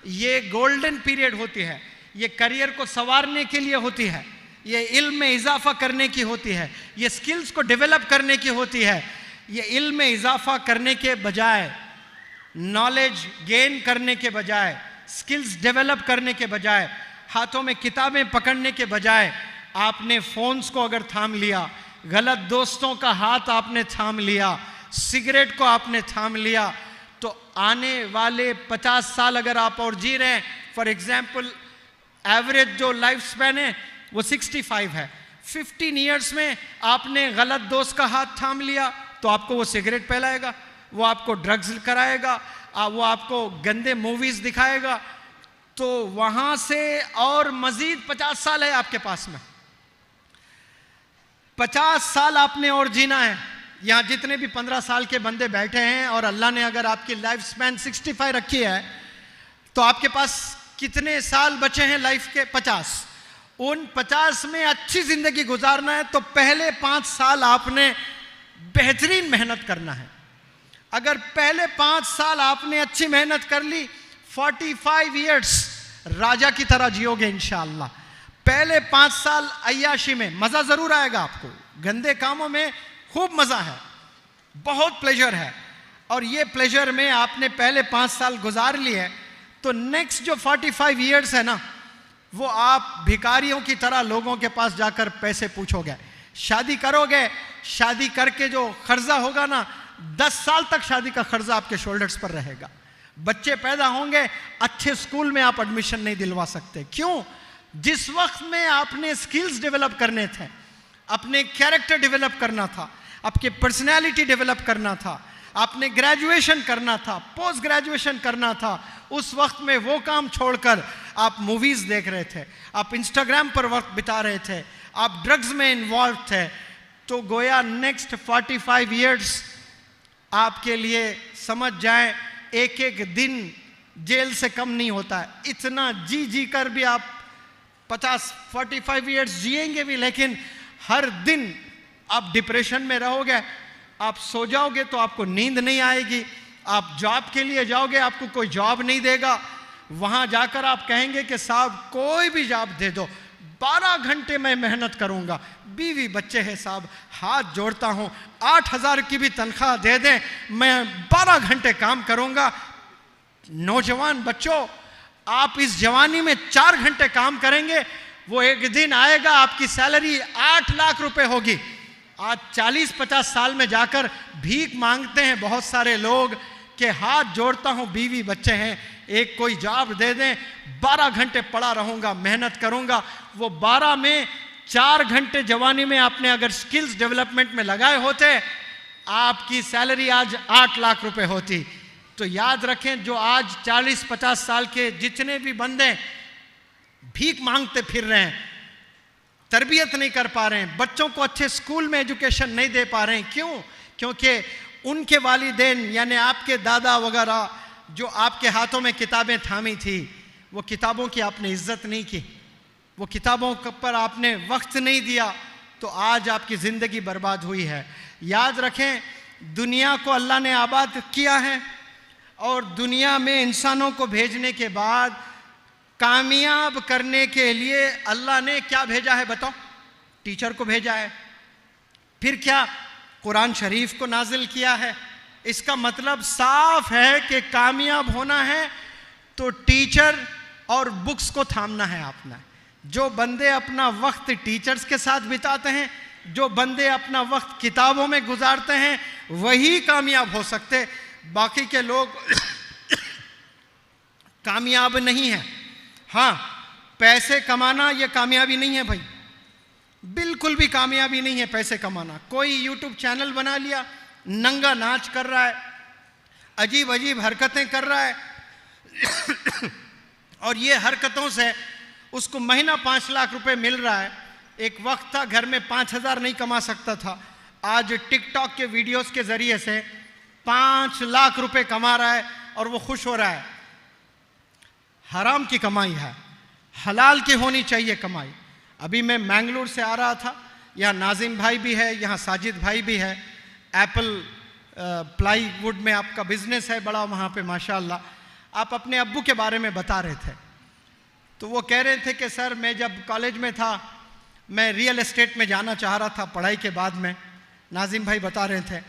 ये गोल्डन पीरियड होती है। ये करियर को संवारने के लिए होती है, ये इल्म में इजाफा करने की होती है, ये स्किल्स को डेवलप करने की होती है। ये इल्म में इजाफा करने के बजाय, नॉलेज गेन करने के बजाय, स्किल्स डेवलप करने के बजाय, हाथों में किताबें पकड़ने के बजाय आपने फोन्स को अगर थाम लिया, गलत दोस्तों का हाथ आपने थाम लिया, सिगरेट को आपने थाम लिया, तो आने वाले 50 साल अगर आप और जी रहे हैं, फॉर एग्जाम्पल एवरेज जो लाइफ स्पैन है वो 65 है, 15 ईयर्स में आपने गलत दोस्त का हाथ थाम लिया तो आपको वो सिगरेट पिलाएगा, वो आपको ड्रग्स कराएगा, वो आपको गंदे मूवीज दिखाएगा, तो वहां से और मजीद 50 साल है आपके पास में। 50 साल आपने और जीना है। यहां जितने भी 15 साल के बंदे बैठे हैं और अल्लाह ने अगर आपकी लाइफ स्पैन 65 रखी है, तो आपके पास कितने साल बचे हैं लाइफ के? 50। उन 50 में अच्छी जिंदगी गुजारना है तो पहले 5 साल आपने बेहतरीन मेहनत करना है। अगर पहले 5 साल आपने अच्छी मेहनत कर ली, 45 इयर्स राजा की तरह जियोगे इंशाअल्लाह। पहले 5 साल अय्याशी में मजा जरूर आएगा आपको, गंदे कामों में खूब मजा है, बहुत प्लेजर है, और ये प्लेजर में आपने पहले 5 साल गुजार लिए, तो नेक्स्ट जो 45 इयर्स है ना, वो आप भिखारियों की तरह लोगों के पास जाकर पैसे पूछोगे। शादी करोगे, शादी करके जो खर्चा होगा ना, 10 साल तक शादी का खर्चा आपके शोल्डर्स पर रहेगा। बच्चे पैदा होंगे, अच्छे स्कूल में आप एडमिशन नहीं दिलवा सकते। क्यों? जिस वक्त में आपने स्किल्स डेवलप करने थे, अपने कैरेक्टर डेवलप करना था, आपकी पर्सनैलिटी डेवलप करना था, आपने ग्रेजुएशन करना था, पोस्ट ग्रेजुएशन करना था, उस वक्त में वो काम छोड़कर आप मूवीज देख रहे थे, आप इंस्टाग्राम पर वक्त बिता रहे थे, आप ड्रग्स में इन्वॉल्व थे, तो गोया नेक्स्ट 45 इयर्स आपके लिए समझ जाएं एक एक दिन जेल से कम नहीं होता है। इतना जी जी कर भी आप 45 इयर्स जिएंगे भी, लेकिन हर दिन आप डिप्रेशन में रहोगे। आप सो जाओगे तो आपको नींद नहीं आएगी, आप जॉब के लिए जाओगे आपको कोई जॉब नहीं देगा, वहां जाकर आप कहेंगे कि साहब कोई भी जॉब दे दो, 12 घंटे मैं मेहनत करूंगा, बीवी बच्चे हैं साहब, हाथ जोड़ता हूं, 8,000 की भी तनख्वाह दे दें, मैं 12 घंटे काम करूंगा। नौजवान बच्चों, आप इस जवानी में 4 घंटे काम करेंगे, वो एक दिन आएगा आपकी सैलरी 8 लाख रुपए होगी। आज 40-50 साल में जाकर भीख मांगते हैं बहुत सारे लोग कि हाथ जोड़ता हूं, बीवी बच्चे हैं, एक कोई जॉब दे दें, 12 घंटे पड़ा रहूंगा, मेहनत करूंगा। वो 12 में 4 घंटे जवानी में आपने अगर स्किल्स डेवलपमेंट में लगाए होते, आपकी सैलरी आज 8 लाख रुपए होती। तो याद रखें, जो आज 40-50 साल के जितने भी बंदे भीख मांगते फिर रहे हैं, तरबियत नहीं कर पा रहे हैं, बच्चों को अच्छे स्कूल में एजुकेशन नहीं दे पा रहे हैं, क्यों? क्योंकि उनके वालिदैन यानी आपके दादा वगैरह जो आपके हाथों में किताबें थामी थी, वो किताबों की आपने इज्जत नहीं की, वो किताबों पर आपने वक्त नहीं दिया, तो आज आपकी ज़िंदगी बर्बाद हुई है। याद रखें, दुनिया को अल्लाह ने आबाद किया है, और दुनिया में इंसानों को भेजने के बाद कामयाब करने के लिए अल्लाह ने क्या भेजा है बताओ? टीचर को भेजा है। फिर क्या? कुरान शरीफ को नाजिल किया है। इसका मतलब साफ है कि कामयाब होना है तो टीचर और बुक्स को थामना है आपने। जो बंदे अपना वक्त टीचर्स के साथ बिताते हैं, जो बंदे अपना वक्त किताबों में गुजारते हैं, वही कामयाब हो सकते, बाकी के लोग कामयाब नहीं है। हाँ, पैसे कमाना ये कामयाबी नहीं है भाई, बिल्कुल भी कामयाबी नहीं है पैसे कमाना। कोई यूट्यूब चैनल बना लिया, नंगा नाच कर रहा है, अजीब अजीब हरकतें कर रहा है और ये हरकतों से उसको महीना 5 लाख रुपए मिल रहा है। एक वक्त था घर में 5,000 नहीं कमा सकता था, आज टिकटॉक के वीडियोस के जरिए से 5 लाख रुपए कमा रहा है और वो खुश हो रहा है। हराम की कमाई है, हलाल की होनी चाहिए कमाई। अभी मैं मैंगलोर से आ रहा था, यहाँ नाजिम भाई भी है, यहाँ साजिद भाई भी है, एप्पल प्लाईवुड में आपका बिजनेस है बड़ा वहाँ पे माशाअल्लाह। आप अपने अब्बू के बारे में बता रहे थे, तो वो कह रहे थे कि सर मैं जब कॉलेज में था मैं रियल एस्टेट में जाना चाह रहा था पढ़ाई के बाद में, नाजिम भाई बता रहे थे,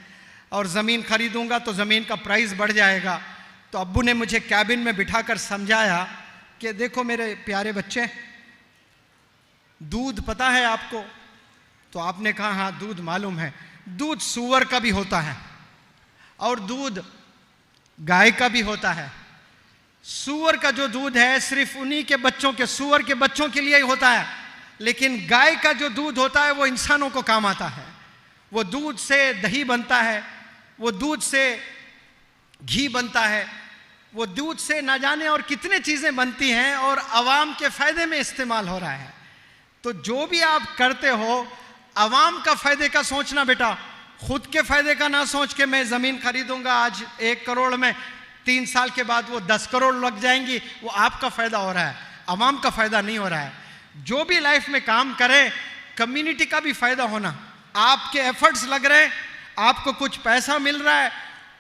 और ज़मीन खरीदूंगा तो ज़मीन का प्राइस बढ़ जाएगा। तो अब्बू ने मुझे कैबिन में बिठाकर समझाया कि देखो मेरे प्यारे बच्चे, दूध पता है आपको? तो आपने कहा हाँ दूध मालूम है। दूध सूअर का भी होता है और दूध गाय का भी होता है। सूअर का जो दूध है सिर्फ उन्हीं के बच्चों के, सूअर के बच्चों के लिए ही होता है, लेकिन गाय का जो दूध होता है वो इंसानों को काम आता है। वो दूध से दही बनता है, वो दूध से घी बनता है, वो दूध से ना जाने और कितने चीजें बनती हैं और आवाम के फायदे में इस्तेमाल हो रहा है। तो जो भी आप करते हो आवाम का फायदे का सोचना बेटा, खुद के फायदे का ना सोच के मैं जमीन खरीदूंगा आज 1 करोड़ में, 3 साल के बाद वो 10 करोड़ लग जाएंगी, वो आपका फायदा हो रहा है, आवाम का फायदा नहीं हो रहा है। जो भी लाइफ में काम करें कम्युनिटी का भी फायदा होना, आपके एफर्ट्स लग रहे हैं, आपको कुछ पैसा मिल रहा है,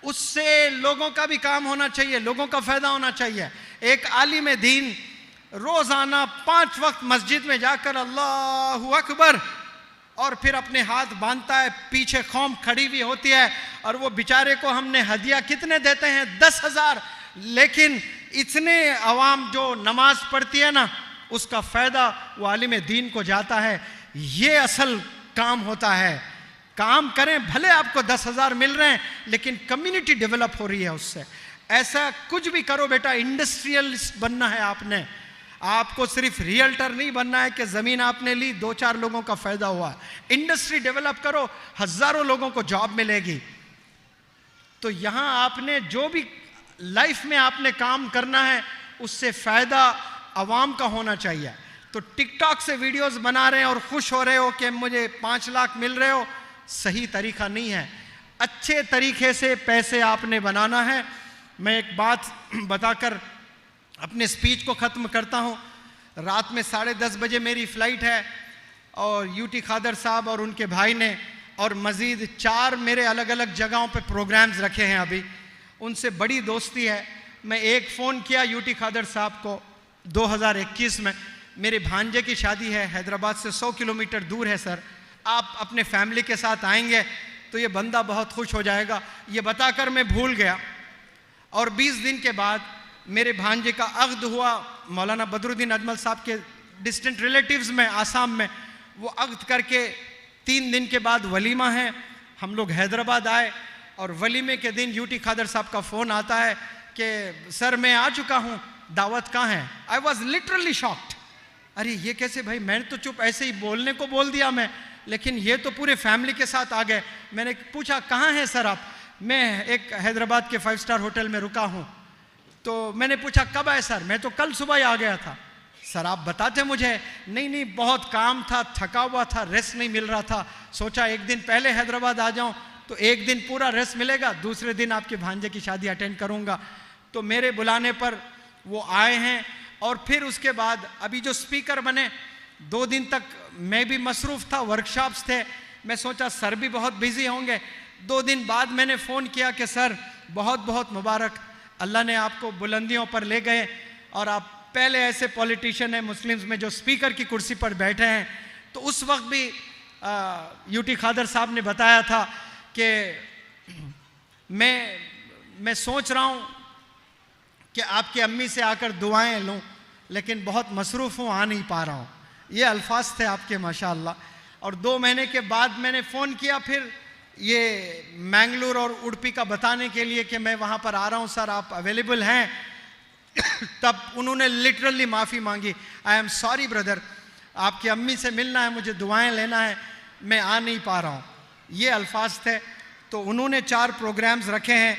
उससे लोगों का भी काम होना चाहिए, लोगों का फायदा होना चाहिए। एक आलिम दीन रोजाना 5 वक्त मस्जिद में जाकर अल्लाहु अकबर और फिर अपने हाथ बांधता है, पीछे कौम खड़ी हुई होती है और वो बेचारे को हमने हदिया कितने देते हैं 10,000, लेकिन इतने अवाम जो नमाज पढ़ती है ना उसका फायदा वो आलिम दीन को जाता है। ये असल काम होता है। काम करें, भले आपको 10,000 मिल रहे हैं लेकिन कम्युनिटी डेवलप हो रही है उससे। ऐसा कुछ भी करो बेटा, इंडस्ट्रियलिस्ट बनना है आपने, आपको सिर्फ रियल्टर नहीं बनना है कि ज़मीन आपने ली 2-4 लोगों का फ़ायदा हुआ। इंडस्ट्री डेवलप करो, हज़ारों लोगों को जॉब मिलेगी। तो यहाँ आपने जो भी लाइफ में आपने काम करना है उससे फ़ायदा आवाम का होना चाहिए। तो टिकटॉक से वीडियोस बना रहे हैं और खुश हो रहे हो कि मुझे 5 लाख मिल रहे हो, सही तरीका नहीं है। अच्छे तरीके से पैसे आपने बनाना है। मैं एक बात बताकर अपने स्पीच को ख़त्म करता हूँ। रात में 10:30 बजे मेरी फ़्लाइट है और यूटी खादर साहब और उनके भाई ने और मज़ीद 4 मेरे अलग अलग जगहों पे प्रोग्राम्स रखे हैं। अभी उनसे बड़ी दोस्ती है। मैं एक फ़ोन किया यूटी खादर साहब को 2021 में, मेरे भांजे की शादी है, हैदराबाद से 100 किलोमीटर दूर है सर, आप अपने फैमिली के साथ आएंगे तो ये बंदा बहुत खुश हो जाएगा। ये बताकर मैं भूल गया और 20 दिन के बाद मेरे भांजे का अक़्द हुआ मौलाना बदरुद्दीन अजमल साहब के डिस्टेंट रिलेटिव्स में आसाम में। वो अक़्द करके 3 दिन के बाद वलीमा है। हम लोग हैदराबाद आए और वलीमे के दिन यूटी खादर साहब का फ़ोन आता है कि सर मैं आ चुका हूँ, दावत कहाँ है। I was literally shocked. अरे ये कैसे भाई, मैंने तो चुप ऐसे ही बोलने को बोल दिया मैं, लेकिन ये तो पूरे फैमिली के साथ आ गए। मैंने पूछा कहाँ हैं सर आप? मैं एक हैदराबाद के 5 स्टार होटल में रुका हूँ। तो मैंने पूछा कब आए सर? मैं तो कल सुबह ही आ गया था। सर आप बताते मुझे। नहीं बहुत काम था, थका हुआ था, रेस्ट नहीं मिल रहा था, सोचा एक दिन पहले हैदराबाद आ जाऊं तो एक दिन पूरा रेस्ट मिलेगा, दूसरे दिन आपके भांजे की शादी अटेंड करूंगा। तो मेरे बुलाने पर वो आए हैं और फिर उसके बाद अभी जो स्पीकर बने 2 दिन तक मैं भी मसरूफ़ था, वर्कशॉप्स थे। मैं सोचा सर भी बहुत बिजी होंगे। 2 दिन बाद मैंने फ़ोन किया कि सर बहुत बहुत मुबारक, अल्लाह ने आपको बुलंदियों पर ले गए और आप पहले ऐसे पॉलिटिशियन हैं मुस्लिम्स में जो स्पीकर की कुर्सी पर बैठे हैं। तो उस वक्त भी यूटी खादर साहब ने बताया था कि मैं सोच रहा हूँ कि आपकी अम्मी से आकर दुआएं लूँ, लेकिन बहुत मसरूफ़ हूँ, आ नहीं पा रहा हूँ। ये अल्फाज थे आपके माशाअल्लाह। और 2 महीने के बाद मैंने फ़ोन किया फिर ये मैंगलोर और उडुपी का बताने के लिए कि मैं वहाँ पर आ रहा हूँ सर, आप अवेलेबल हैं? तब उन्होंने लिटरली माफ़ी मांगी। आई एम सॉरी ब्रदर, आपकी अम्मी से मिलना है, मुझे दुआएं लेना है, मैं आ नहीं पा रहा हूँ। ये अल्फाज थे। तो उन्होंने 4 प्रोग्राम्स रखे हैं,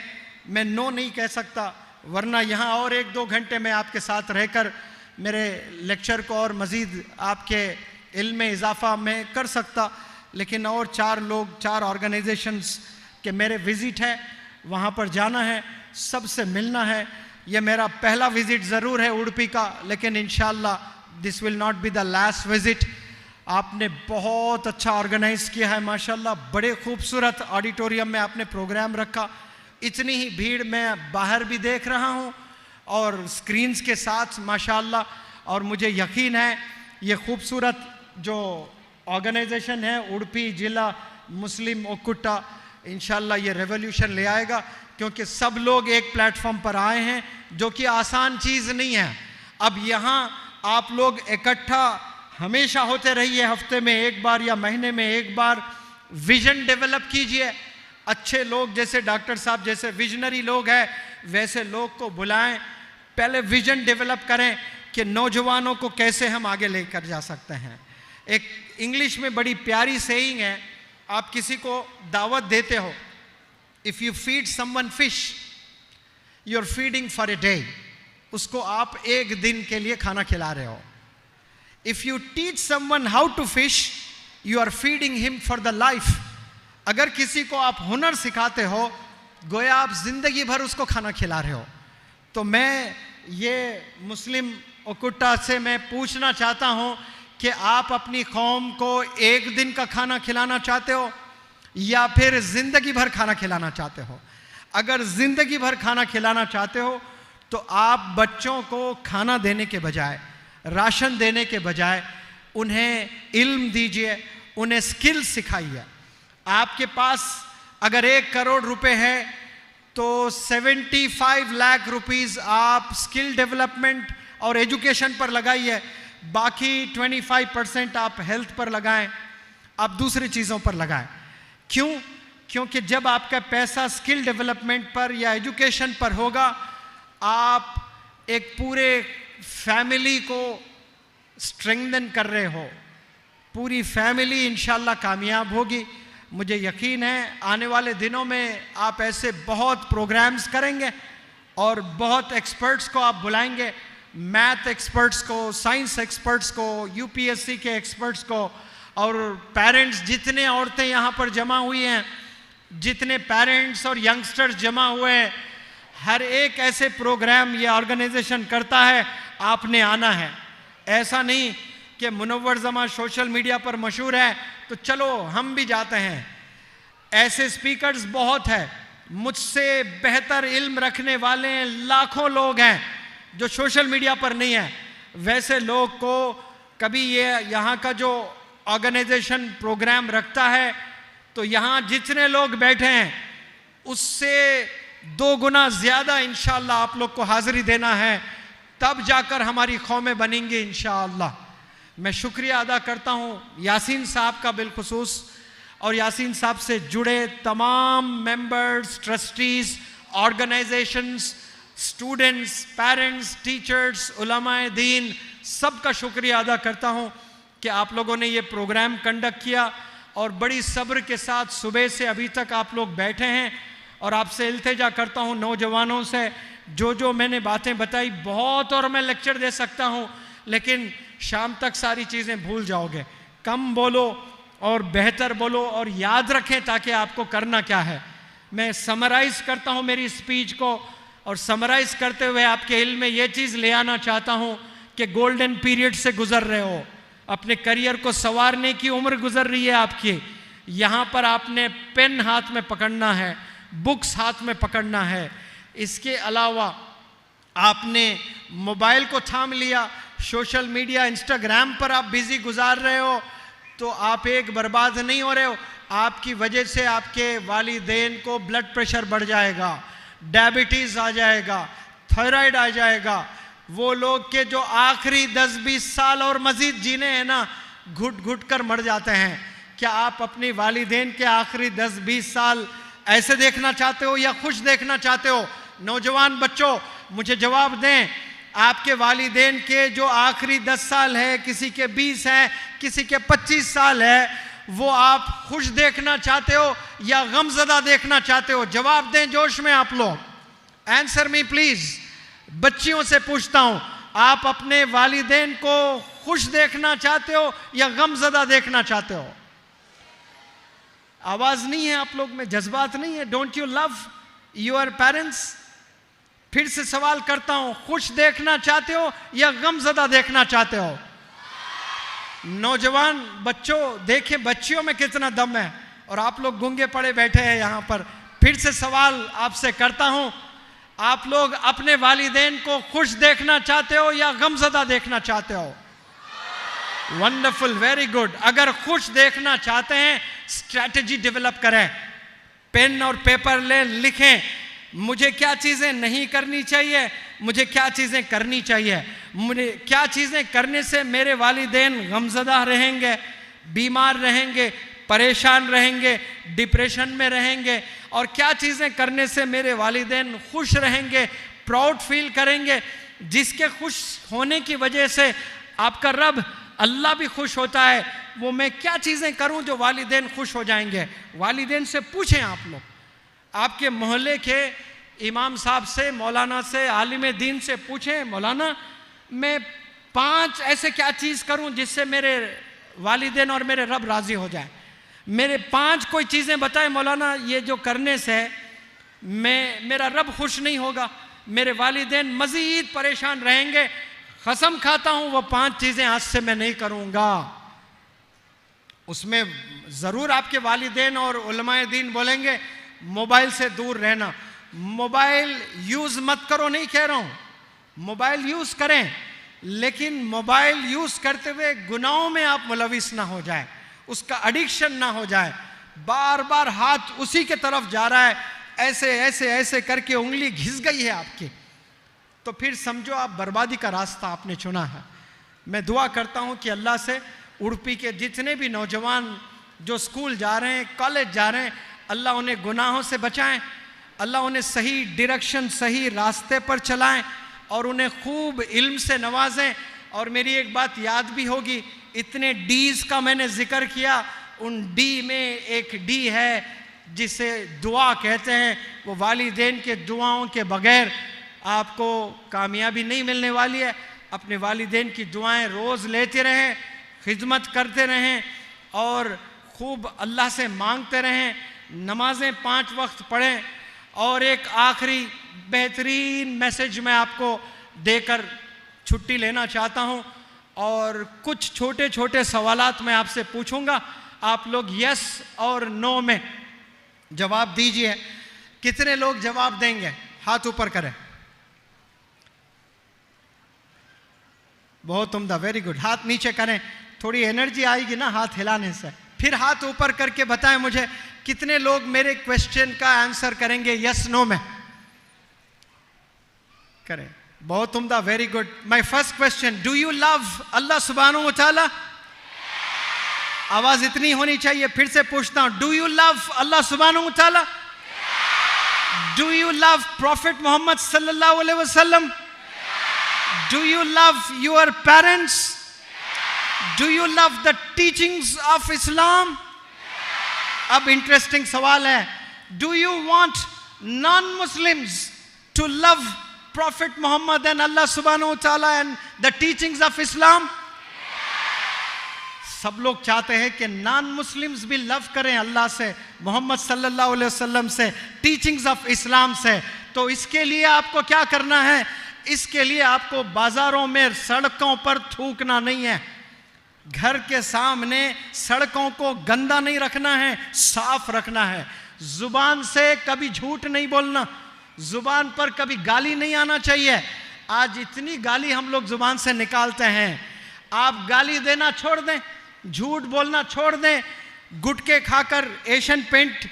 मैं नो नहीं कह सकता, वरना यहाँ और 1-2 घंटे मैं आपके साथ रहकर मेरे लेक्चर को और मज़ीद आपके इल्म में इजाफ़ा मैं कर सकता, लेकिन और 4 लोग, 4 ऑर्गेनाइजेशंस के मेरे विज़िट है, वहाँ पर जाना है, सबसे मिलना है। ये मेरा पहला विज़िट ज़रूर है उडुपी का, लेकिन इंशाअल्लाह this will not be the last visit. आपने बहुत अच्छा ऑर्गेनाइज किया है माशाल्लाह। बड़े खूबसूरत ऑडिटोरियम में आपने प्रोग्राम रखा। इतनी ही भीड़ मैं बाहर भी देख रहा हूँ और स्क्रीन्स के साथ माशाल्लाह। और मुझे यकीन है ये खूबसूरत जो ऑर्गेनाइजेशन है उडुपी जिला मुस्लिम ओकुटा, इंशाल्लाह ये रेवोल्यूशन ले आएगा, क्योंकि सब लोग एक प्लेटफॉर्म पर आए हैं, जो कि आसान चीज़ नहीं है। अब यहाँ आप लोग इकट्ठा हमेशा होते रहिए, हफ्ते में एक बार या महीने में एक बार विजन डेवलप कीजिए। अच्छे लोग जैसे डॉक्टर साहब जैसे विजनरी लोग हैं वैसे लोग को बुलाएं, पहले विजन डेवलप करें कि नौजवानों को कैसे हम आगे लेकर जा सकते हैं। एक इंग्लिश में बड़ी प्यारी सेइंग है, आप किसी को दावत देते हो, if you feed someone fish you are feeding for a day, उसको आप एक दिन के लिए खाना खिला रहे हो। If you teach someone how to fish you are feeding him for the life. अगर किसी को आप हुनर सिखाते हो गोया आप जिंदगी भर उसको खाना खिला रहे हो। तो मैं ये मुस्लिम ओकुटा से मैं पूछना चाहता हूं कि आप अपनी कौम को एक दिन का खाना खिलाना चाहते हो या फिर जिंदगी भर खाना खिलाना चाहते हो। अगर जिंदगी भर खाना खिलाना चाहते हो तो आप बच्चों को खाना देने के बजाय, राशन देने के बजाय उन्हें इल्म दीजिए, उन्हें स्किल सिखाइए। आपके पास अगर 1 करोड़ रुपए है तो 75 लाख रुपीस आप स्किल डेवलपमेंट और एजुकेशन पर लगाइए, बाकी 25% आप हेल्थ पर लगाएं, आप दूसरी चीज़ों पर लगाएं। क्यों? क्योंकि जब आपका पैसा स्किल डेवलपमेंट पर या एजुकेशन पर होगा, आप एक पूरे फैमिली को स्ट्रेंथन कर रहे हो, पूरी फैमिली इंशाल्लाह कामयाब होगी। मुझे यकीन है आने वाले दिनों में आप ऐसे बहुत प्रोग्राम्स करेंगे और बहुत एक्सपर्ट्स को आप बुलाएंगे, मैथ एक्सपर्ट्स को, साइंस एक्सपर्ट्स को, यूपीएससी के एक्सपर्ट्स को, और पेरेंट्स, जितने औरतें यहाँ पर जमा हुई हैं, जितने पेरेंट्स और यंगस्टर्स जमा हुए हैं, हर एक ऐसे प्रोग्राम ये ऑर्गेनाइजेशन करता है, आपने आना है। ऐसा नहीं कि मुनव्वर जमा सोशल मीडिया पर मशहूर है तो चलो हम भी जाते हैं। ऐसे स्पीकर्स बहुत हैं, मुझसे बेहतर इल्म रखने वाले लाखों लोग हैं जो सोशल मीडिया पर नहीं है। वैसे लोग को कभी ये यहाँ का जो ऑर्गेनाइजेशन प्रोग्राम रखता है तो यहाँ जितने लोग बैठे हैं उससे 2 गुना ज़्यादा इंशाअल्लाह आप लोग को हाज़िरी देना है, तब जाकर हमारी कौमें बनेंगी इंशाअल्लाह। मैं शुक्रिया अदा करता हूँ यासीन साहब का बिलखुसूस, और यासीन साहब से जुड़े तमाम members, trustees, organisations, students, parents, teachers, उलमाए दीन, सबका शुक्रिया अदा करता हूँ कि आप लोगों ने ये प्रोग्राम कंडक्ट किया और बड़ी सब्र के साथ सुबह से अभी तक आप लोग बैठे हैं। और आपसे इल्तिजा करता हूँ नौजवानों से, जो मैंने बातें बताई बहुत और मैं लेक्चर दे सकता हूँ, लेकिन शाम तक सारी चीज़ें भूल जाओगे। कम बोलो और बेहतर बोलो और याद रखें ताकि आपको करना क्या है। मैं समराइज़ करता हूँ मेरी स्पीच को, और समराइज़ करते हुए आपके इल्म में ये चीज़ ले आना चाहता हूँ कि गोल्डन पीरियड से गुज़र रहे हो, अपने करियर को संवारने की उम्र गुज़र रही है आपकी। यहाँ पर आपने पेन हाथ में पकड़ना है, बुक्स हाथ में पकड़ना है। इसके अलावा आपने मोबाइल को थाम लिया, सोशल मीडिया, इंस्टाग्राम पर आप बिजी गुजार रहे हो, तो आप एक बर्बाद नहीं हो रहे हो। आपकी वजह से आपके वालिदैन को ब्लड प्रेशर बढ़ जाएगा, डायबिटीज़ आ जाएगा, थायराइड आ जाएगा। वो लोग के जो आखिरी 10-20 साल और मज़ीद जीने हैं ना, घुट घुट कर मर जाते हैं। क्या आप अपनी वालिदैन के आखिरी 10-20 साल ऐसे देखना चाहते हो या खुश देखना चाहते हो? नौजवान बच्चों मुझे जवाब दें, आपके वालिदैन के जो आखिरी 10 साल है, किसी के 20 है, किसी के 25 साल है, वो आप खुश देखना चाहते हो या गमज़दा देखना चाहते हो? जवाब दें जोश में आप लोग। Answer me please. बच्चियों से पूछता हूं, आप अपने वालिदैन को खुश देखना चाहते हो या गमज़दा देखना चाहते हो? आवाज नहीं है आप लोग में, जज्बात नहीं है। Don't you love your parents? फिर से सवाल करता हूं, खुश देखना चाहते हो या गमज़दा देखना चाहते हो? नौजवान बच्चों, देखे बच्चियों में कितना दम है, और आप लोग गूंगे पड़े बैठे हैं यहाँ पर। फिर से सवाल आपसे करता हूँ, आप लोग अपने वालिदैन को खुश देखना चाहते हो या गमज़दा देखना चाहते हो? Wonderful, very good. अगर खुश देखना चाहते हैं, स्ट्रैटेजी डेवलप करें, पेन और पेपर ले, लिखें मुझे क्या चीज़ें नहीं करनी चाहिए, मुझे क्या चीज़ें करनी चाहिए, मुझे क्या चीज़ें करने से मेरे वालिदैन गमज़दा रहेंगे, बीमार रहेंगे, परेशान रहेंगे, डिप्रेशन में रहेंगे, और क्या चीज़ें करने से मेरे वालिदैन खुश रहेंगे, प्राउड फील करेंगे, जिसके खुश होने की वजह से आपका रब अल्लाह भी खुश होता है। वो मैं क्या चीज़ें करूं जो वालिदैन खुश हो जाएंगे? वालिदैन से पूछें आप लोग, आपके मोहल्ले के इमाम साहब से, मौलाना से, आलिम दीन से पूछें, मौलाना मैं 5 ऐसे क्या चीज़ करूं जिससे मेरे वालिदैन और मेरे रब राज़ी हो जाए। मेरे 5 कोई चीज़ें बताएं मौलाना, ये जो करने से मेरा रब खुश नहीं होगा, मेरे वालिदैन मज़ीद परेशान रहेंगे, कसम खाता हूं वो 5 चीज़ें आज से मैं नहीं करूंगा। उसमें ज़रूर आपके वालिदैन और उलमाए दीन बोलेंगे मोबाइल से दूर रहना। मोबाइल यूज़ मत करो नहीं कह रहा हूं, मोबाइल यूज़ करें, लेकिन मोबाइल यूज़ करते हुए गुनाहों में आप मुलविस ना हो जाए, उसका एडिक्शन ना हो जाए। बार बार हाथ उसी के तरफ जा रहा है, ऐसे ऐसे ऐसे करके उंगली घिस गई है आपकी, तो फिर समझो आप बर्बादी का रास्ता आपने चुना है। मैं दुआ करता हूं कि अल्लाह से उड़पी के जितने भी नौजवान जो स्कूल जा रहे हैं, कॉलेज जा रहे हैं, अल्लाह उन्हें गुनाहों से बचाएं, अल्लाह उन्हें सही डायरेक्शन, सही रास्ते पर चलाएं, और उन्हें खूब इल्म से नवाजें। और मेरी एक बात याद भी होगी, इतने डीज का मैंने जिक्र किया, उन डी में एक डी है जिसे दुआ कहते हैं। वो वालिदैन के दुआओं के बगैर आपको कामयाबी नहीं मिलने वाली है। अपने वालिदैन की दुआएं रोज़ लेते रहें, खिदमत करते रहें, और खूब अल्लाह से मांगते रहें, नमाजें 5 वक्त पढ़ें। और एक आखिरी बेहतरीन मैसेज मैं आपको देकर छुट्टी लेना चाहता हूं, और कुछ छोटे छोटे सवालात मैं आपसे पूछूंगा, आप लोग यस और नो में जवाब दीजिए। कितने लोग जवाब देंगे? हाथ ऊपर करें। बहुत उम्दा, वेरी गुड। हाथ नीचे करें, थोड़ी एनर्जी आएगी ना हाथ हिलाने से। फिर हाथ ऊपर करके बताएं मुझे कितने लोग मेरे क्वेश्चन का आंसर करेंगे यस नो में। करें, बहुत उम्दा, very good. My first question, do you love Allah सुब्हानहू व तआला? आवाज इतनी होनी चाहिए। फिर से पूछता हूं, डू यू लव अल्लाह सुब्हानहू व तआला? Do you love prophet Muhammad सल्लल्लाहु अलैहि वसल्लम? Do you love your parents? Do you love the teachings of Islam? अब इंटरेस्टिंग सवाल है, do you want non-Muslims to love Prophet Muhammad and Allah subhanahu wa ta'ala and the teachings of Islam? सब लोग चाहते हैं कि नॉन मुस्लिम्स भी लव करें अल्लाह से, मोहम्मद सल्लल्लाहु अलैहि वसल्लम से, टीचिंग्स ऑफ इस्लाम से। तो इसके लिए आपको क्या करना है? इसके लिए आपको बाजारों में, सड़कों पर थूकना नहीं है, घर के सामने सड़कों को गंदा नहीं रखना है, साफ रखना है। जुबान से कभी झूठ नहीं बोलना, जुबान पर कभी गाली नहीं आना चाहिए। आज इतनी गाली हम लोग जुबान से निकालते हैं, आप गाली देना छोड़ दें, झूठ बोलना छोड़ दें, गुटके खाकर एशियन पेंट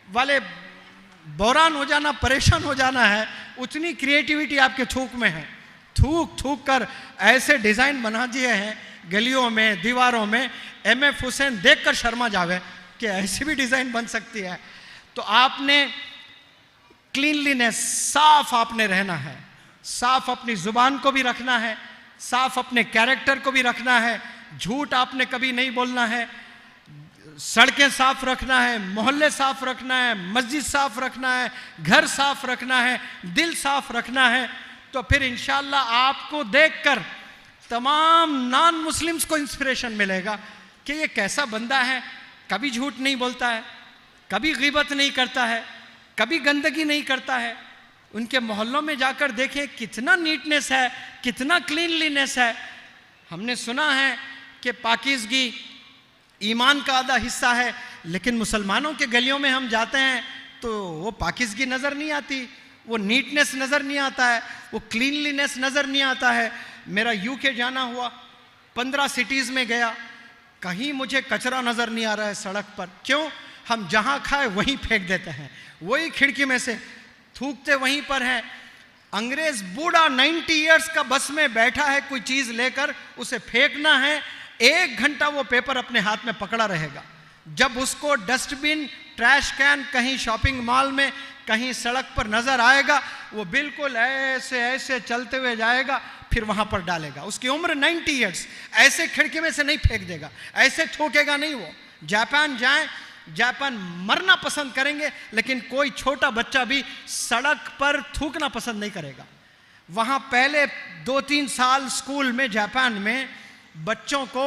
वाले बौरान हो जाना, परेशान हो जाना है, उतनी क्रिएटिविटी आपके थूक में है। थूक थूक कर ऐसे डिज़ाइन बना दिए हैं गलियों में, दीवारों में, MF हुसैन देखकर शर्मा जावे कि ऐसी भी डिज़ाइन बन सकती है। तो आपने क्लीनलीनेस, साफ आपने रहना है, साफ अपनी ज़ुबान को भी रखना है, साफ अपने कैरेक्टर को भी रखना है, झूठ आपने कभी नहीं बोलना है, सड़कें साफ रखना है, मोहल्ले साफ रखना है, मस्जिद साफ रखना है, घर साफ रखना है, दिल साफ रखना है। तो फिर इंशाअल्लाह आपको देखकर तमाम नॉन मुस्लिम्स को इंस्पिरेशन मिलेगा कि ये कैसा बंदा है, कभी झूठ नहीं बोलता है, कभी ग़ीबत नहीं करता है, कभी गंदगी नहीं करता है। उनके मोहल्लों में जाकर देखें कितना नीटनेस है, कितना क्लीनलीनेस है। हमने सुना है कि पाकीज़गी ईमान का आधा हिस्सा है, लेकिन मुसलमानों के गलियों में हम जाते हैं तो वो पाकीज़गी नज़र नहीं आती, वो नीटनेस नज़र नहीं आता है, वो क्लीनलीनेस नज़र नहीं आता है। मेरा यूके जाना हुआ, 15 सिटीज़ में गया, कहीं मुझे कचरा नज़र नहीं आ रहा है सड़क पर। क्यों? हम जहाँ खाए वहीं फेंक देते हैं, वही खिड़की में से थूकते वहीं पर हैं। अंग्रेज बूढ़ा 90 इयर्स का बस में बैठा है, कोई चीज़ लेकर उसे फेंकना है, 1 घंटा वो पेपर अपने हाथ में पकड़ा रहेगा। जब उसको डस्टबिन, ट्रैश कैन कहीं शॉपिंग मॉल में, कहीं सड़क पर नज़र आएगा, वो बिल्कुल ऐसे ऐसे चलते हुए जाएगा, फिर वहाँ पर डालेगा। उसकी उम्र 90 इयर्स, ऐसे खिड़की में से नहीं फेंक देगा, ऐसे ठोकेगा नहीं। वो जापान जाएं, जापान मरना पसंद करेंगे, लेकिन कोई छोटा बच्चा भी सड़क पर थूकना पसंद नहीं करेगा। वहाँ पहले 2-3 साल स्कूल में जापान में बच्चों को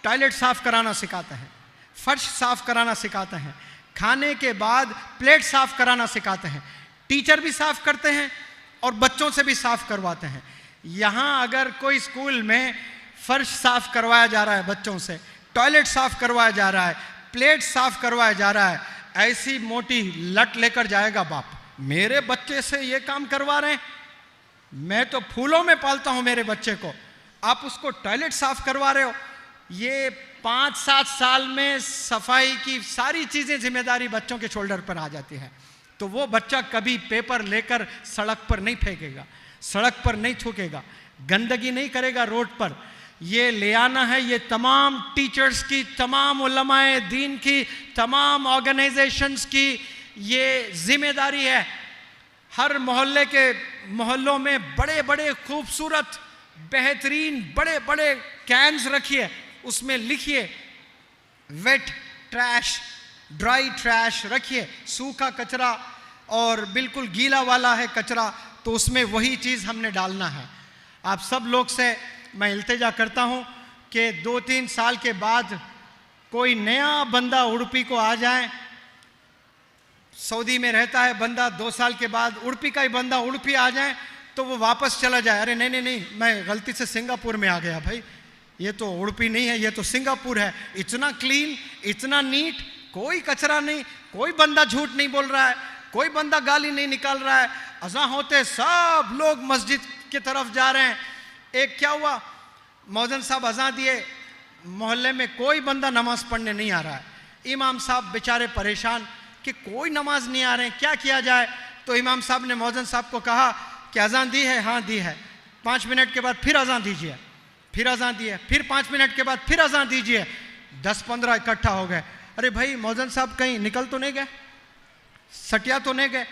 टॉयलेट साफ कराना सिखाते हैं, फर्श साफ कराना सिखाते हैं, खाने के बाद प्लेट साफ कराना सिखाते हैं। टीचर भी साफ करते हैं और बच्चों से भी साफ करवाते हैं। यहाँ अगर कोई स्कूल में फर्श साफ करवाया जा रहा है बच्चों से, टॉयलेट साफ करवाया जा रहा है, प्लेट साफ करवाया जा रहा है, ऐसी मोटी लट लेकर जाएगा बाप, मेरे बच्चे से ये काम करवा रहे हैं, मैं तो फूलों में पालता हूं मेरे बच्चे को, आप उसको टॉयलेट साफ करवा रहे हो। ये 5-7 साल में सफाई की सारी चीजें, जिम्मेदारी बच्चों के शोल्डर पर आ जाती है। तो वो बच्चा कभी पेपर लेकर सड़क पर नहीं फेंकेगा, सड़क पर नहीं थूकेगा, गंदगी नहीं करेगा रोड पर। ये ले आना है, ये तमाम टीचर्स की, तमाम उलमाए दीन की, तमाम ऑर्गेनाइजेशंस की ये जिम्मेदारी है। हर मोहल्लों में बड़े बड़े खूबसूरत बेहतरीन बड़े बड़े कैंस रखिए, उसमें लिखिए वेट ट्रैश, ड्राई ट्रैश रखिए, सूखा कचरा और बिल्कुल गीला वाला है कचरा, तो उसमें वही चीज़ हमने डालना है। आप सब लोग से मैं इल्तिजा करता हूं कि 2-3 साल के बाद कोई नया बंदा उडुपी को आ जाए। सऊदी में रहता है बंदा, 2 साल के बाद उडुपी का ही बंदा उडुपी आ जाए तो वो वापस चला जाए, अरे नहीं नहीं नहीं, मैं गलती से सिंगापुर में आ गया भाई, ये तो उडुपी नहीं है, ये तो सिंगापुर है। इतना क्लीन, इतना नीट, कोई कचरा नहीं, कोई बंदा झूठ नहीं बोल रहा है, कोई बंदा गाली नहीं निकाल रहा है। अज़ान होते सब लोग मस्जिद की तरफ जा रहे हैं। एक क्या हुआ, मौज़न साहब अज़ान दिए, मोहल्ले में कोई बंदा नमाज पढ़ने नहीं आ रहा है। इमाम साहब बेचारे परेशान कि कोई नमाज नहीं आ रहे हैं, क्या किया जाए। तो इमाम साहब ने मौज़न साहब को कहा कि अज़ान दी है? हाँ दी है। 5 मिनट के बाद फिर अज़ान दीजिए, फिर अज़ान दी है, फिर 5 मिनट के बाद फिर अज़ान दीजिए। 10-15 इकट्ठा हो गए। अरे भाई मौज़न साहब कहीं निकल तो नहीं गए, सटिया तो नहीं गए?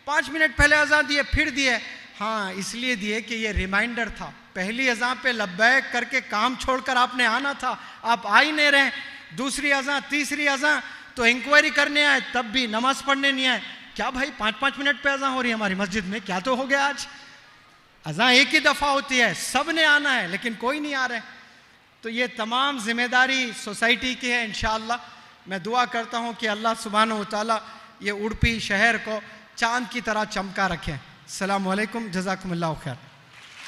5 मिनट पहले अज़ान दिए, फिर दिए। हाँ इसलिए दिए कि ये रिमाइंडर था, पहली अज़ान पे लब्बैक करके काम छोड़कर आपने आना था, आप आ ही नहीं रहे। दूसरी अज़ान, तीसरी अज़ान तो इंक्वायरी करने आए, तब भी नमाज पढ़ने नहीं आए। क्या भाई 5-5 मिनट पे अज़ान हो रही है हमारी मस्जिद में, क्या तो हो गया आज? अज़ान एक ही दफ़ा होती है, सब ने आना है लेकिन कोई नहीं आ रहे। तो ये तमाम जिम्मेदारी सोसाइटी की है। इंशाअल्लाह मैं दुआ करता हूँ कि अल्लाह सुब्हानहू व तआला ये उडुपी शहर को चांद की तरह चमका रखें। अस्सलामु अलैकुम, जज़ाकुमुल्लाहु खैर।